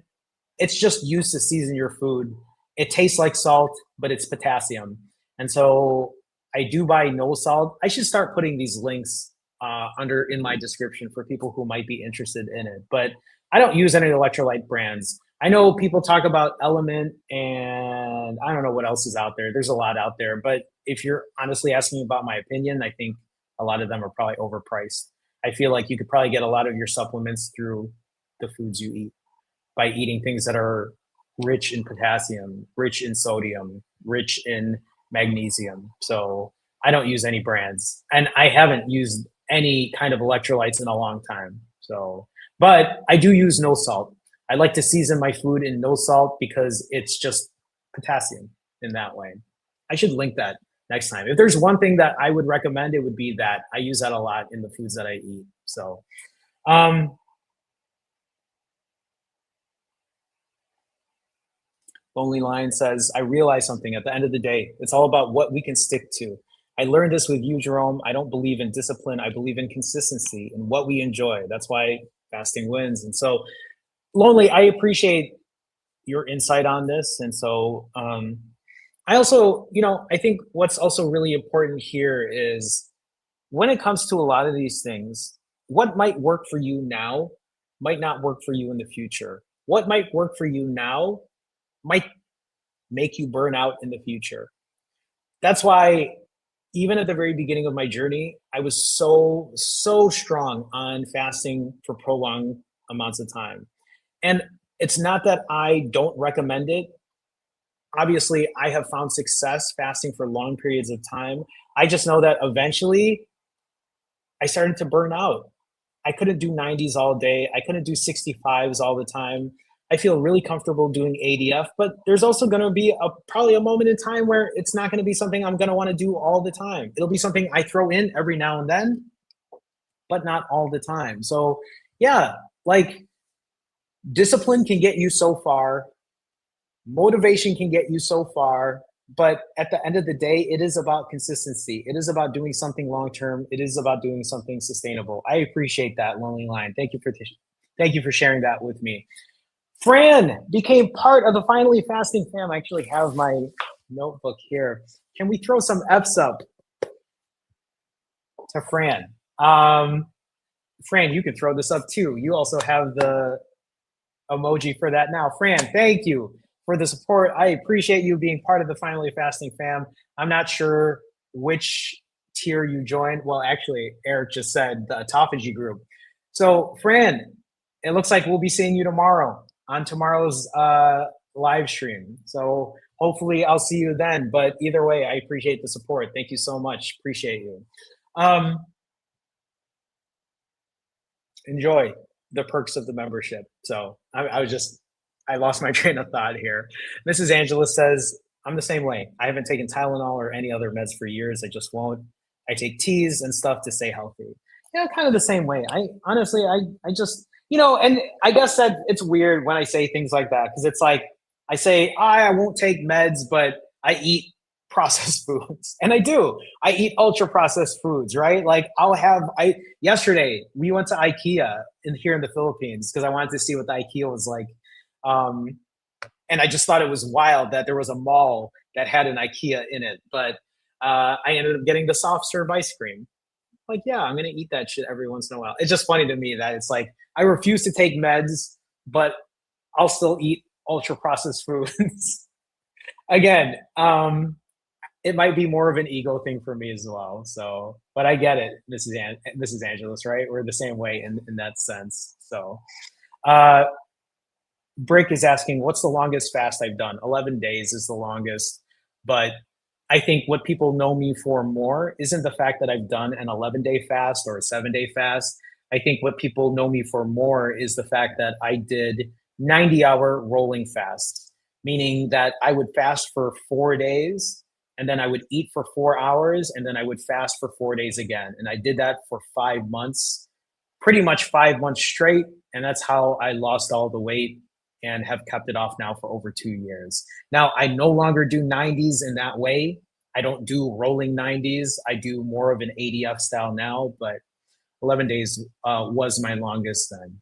It's just used to season your food. it tastes like salt, but it's potassium. And so I do buy no salt. I should start putting these links under in my description for people who might be interested in it. But I don't use any electrolyte brands. I know people talk about Element and I don't know what else is out there. There's a lot out there. But if you're honestly asking about my opinion, I think a lot of them are probably overpriced. I feel like you could probably get a lot of your supplements through the foods you eat by eating things that are rich in potassium, rich in sodium, rich in magnesium. So I don't use any brands, and I haven't used any kind of electrolytes in a long time. So, but I do use no salt. I like to season my food in no salt because it's just potassium in that way. I should link that next time. If there's one thing that I would recommend, it would be that. I use that a lot in the foods that I eat. So, um, Lonely Lion says, I realize something at the end of the day. It's all about what we can stick to. I learned this with you, Jerome. I don't believe in discipline. I believe in consistency and what we enjoy. That's why fasting wins. And so, Lonely, I appreciate your insight on this. And so, I also, I think what's also really important here is when it comes to a lot of these things, what might work for you now might not work for you in the future. What might work for you now might make you burn out in the future. That's why even at the very beginning of my journey, I was so strong on fasting for prolonged amounts of time. And it's not that I don't recommend it. Obviously, I have found success fasting for long periods of time. I just know that eventually I started to burn out. I couldn't do 90s all day. I couldn't do 65s all the time. I feel really comfortable doing ADF, but there's also going to be probably a moment in time where it's not going to be something I'm going to want to do all the time. It'll be something I throw in every now and then, but not all the time. So, yeah, like discipline can get you so far, motivation can get you so far, but at the end of the day, it is about consistency. It is about doing something long term. It is about doing something sustainable. I appreciate that, Lonely Lion. Thank you for sharing that with me. Fran became part of the Finally Fasting fam. I actually have my notebook here. Can we throw some F's up to Fran? Fran, you can throw this up too. You also have the emoji for that now. Fran, thank you for the support. I appreciate you being part of the Finally Fasting fam. I'm not sure which tier you joined. Well, actually, Eric just said the autophagy group. So, Fran, it looks like we'll be seeing you tomorrow on tomorrow's live stream. So hopefully I'll see you then. But either way, I appreciate the support. Thank you so much. Appreciate you. Enjoy the perks of the membership. So I lost my train of thought here. Mrs. Angela says, I'm the same way. I haven't taken Tylenol or any other meds for years. I just won't. I take teas and stuff to stay healthy. Yeah, kind of the same way. I honestly, I just, and I guess that it's weird when I say things like that because it's like I say, I won't take meds, but I eat processed foods. And I do. I eat ultra processed foods, right? Like yesterday we went to IKEA here in the Philippines because I wanted to see what the IKEA was like. And I just thought it was wild that there was a mall that had an IKEA in it. But I ended up getting the soft serve ice cream. Like, yeah, I'm gonna eat that shit every once in a while. It's just funny to me that it's like I refuse to take meds, but I'll still eat ultra processed foods. Again, it might be more of an ego thing for me as well. So, but I get it, Mrs. Angeles, right? We're the same way in that sense. So, Brick is asking, what's the longest fast I've done? 11 days is the longest, but I think what people know me for more isn't the fact that I've done an 11-day fast or a 7-day fast. I think what people know me for more is the fact that I did 90-hour rolling fasts, meaning that I would fast for 4 days and then I would eat for 4 hours and then I would fast for 4 days again. And I did that for 5 months, pretty much 5 months straight. And that's how I lost all the weight and have kept it off now for over 2 years. Now, I no longer do 90s in that way. I don't do rolling 90s. I do more of an ADF style now, but 11 days was my longest then.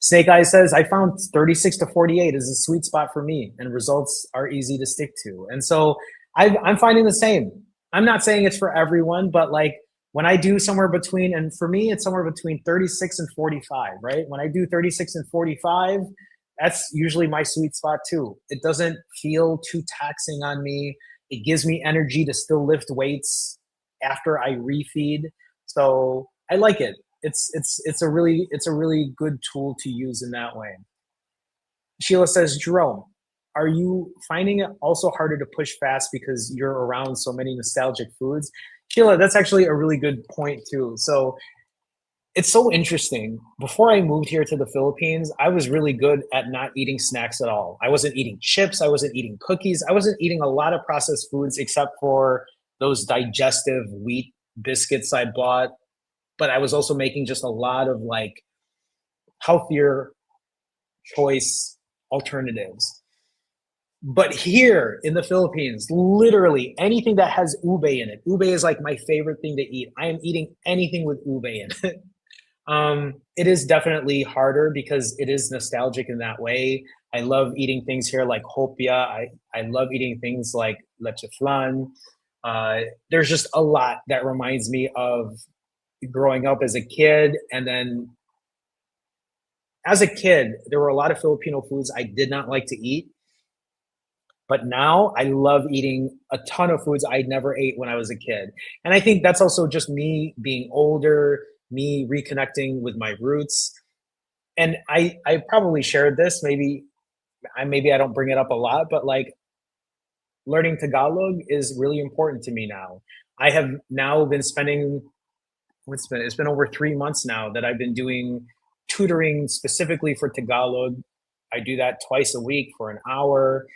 Snake Eyes says, I found 36 to 48 is a sweet spot for me, and results are easy to stick to. And so I'm finding the same. I'm not saying it's for everyone, but like when I do somewhere between, and for me, it's somewhere between 36 and 45, right? When I do 36 and 45, that's usually my sweet spot too. It doesn't feel too taxing on me. It gives me energy to still lift weights after I refeed. So I like it. It's a really good tool to use in that way. Sheila says, Jerome, are you finding it also harder to push fast because you're around so many nostalgic foods? Sheila, that's actually a really good point too. So it's so interesting. Before I moved here to the Philippines, I was really good at not eating snacks at all. I wasn't eating chips. I wasn't eating cookies. I wasn't eating a lot of processed foods except for those digestive wheat biscuits I bought. But I was also making just a lot of like healthier choice alternatives. But here in the Philippines, literally anything that has ube in it, ube is like my favorite thing to eat. I am eating anything with ube in it. It is definitely harder because it is nostalgic in that way. I love eating things here like hopia. I love eating things like leche flan. There's just a lot that reminds me of growing up as a kid. And then as a kid, there were a lot of Filipino foods I did not like to eat. But now I love eating a ton of foods I never ate when I was a kid. And I think that's also just me being older, me reconnecting with my roots. And I probably shared this, maybe I don't bring it up a lot, but like learning Tagalog is really important to me now. I have now been spending it's been over 3 months now that I've been doing tutoring specifically for Tagalog. I do that twice a week for an hour.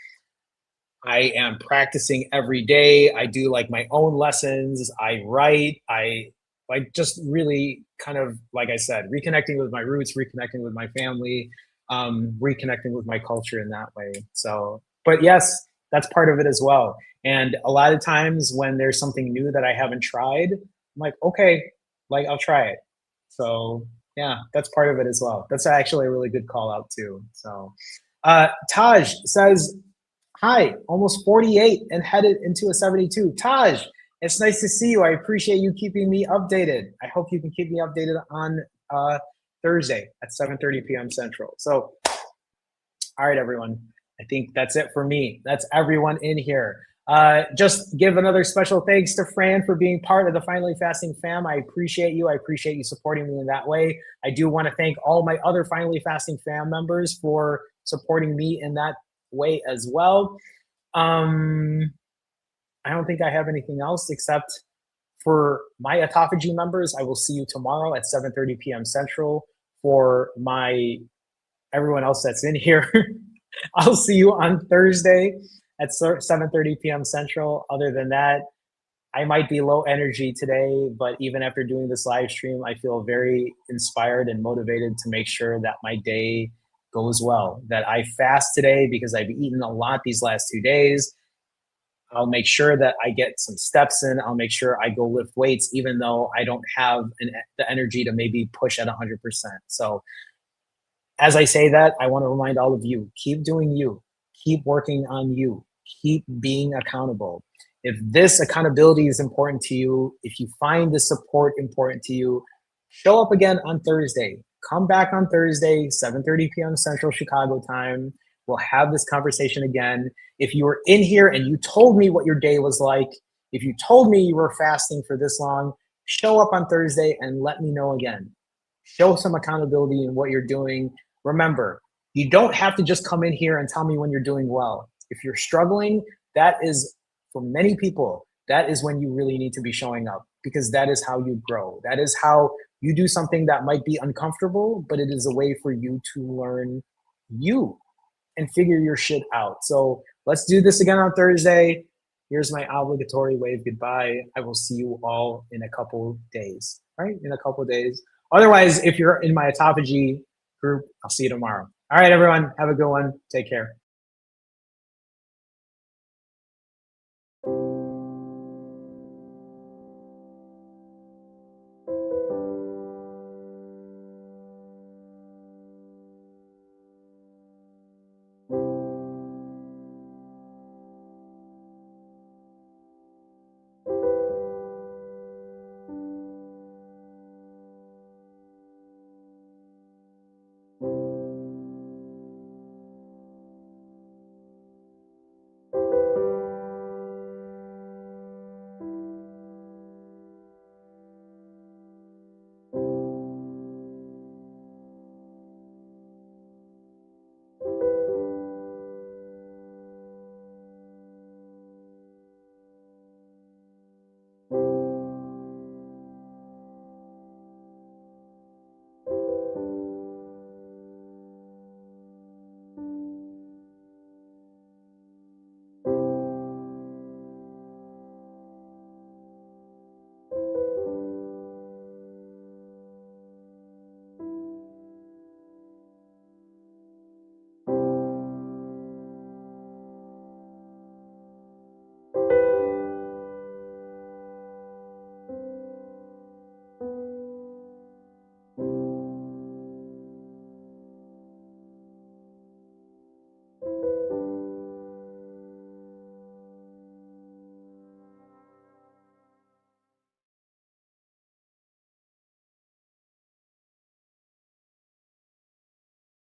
I am practicing every day. I do like my own lessons. I write. I like just really kind of, like I said, reconnecting with my roots, reconnecting with my family, reconnecting with my culture in that way. So, but yes, that's part of it as well. And a lot of times when there's something new that I haven't tried, I'm like, okay, like I'll try it. So yeah, that's part of it as well. That's actually a really good call out too. So Taj says, hi, almost 48 and headed into a 72. Taj, it's nice to see you. I appreciate you keeping me updated. I hope you can keep me updated on Thursday at 7:30 p.m. Central. So, all right, everyone. I think that's it for me. That's everyone in here. Just give another special thanks to Fran for being part of the Finally Fasting fam. I appreciate you. I appreciate you supporting me in that way. I do want to thank all my other Finally Fasting fam members for supporting me in that way as well. I don't think I have anything else except for my autophagy members. I will see you tomorrow at 7:30 p.m. Central. For my everyone else that's in here, I'll see you on Thursday at 7:30 p.m. Central. Other than that, I might be low energy today, but even after doing this live stream, I feel very inspired and motivated to make sure that my day goes well. That I fast today because I've eaten a lot these last 2 days. I'll make sure that I get some steps in. I'll make sure I go lift weights, even though I don't have the energy to maybe push at 100%. So as I say that, I want to remind all of you, keep doing you, keep working on you, keep being accountable. If this accountability is important to you, if you find the support important to you, show up again on Thursday. Come back on Thursday, 7:30 p.m. Central Chicago time. We'll have this conversation again. If you were in here and you told me what your day was like, if you told me you were fasting for this long, show up on Thursday and let me know again. Show some accountability in what you're doing. Remember, you don't have to just come in here and tell me when you're doing well. If you're struggling, that is, for many people, that is when you really need to be showing up, because that is how you grow. That is how you do something that might be uncomfortable, but it is a way for you to learn you and figure your shit out. So let's do this again on Thursday. Here's my obligatory wave goodbye. I will see you all in a couple days, right? In a couple days. Otherwise, if you're in my autophagy group, I'll see you tomorrow. All right, everyone. Have a good one. Take care.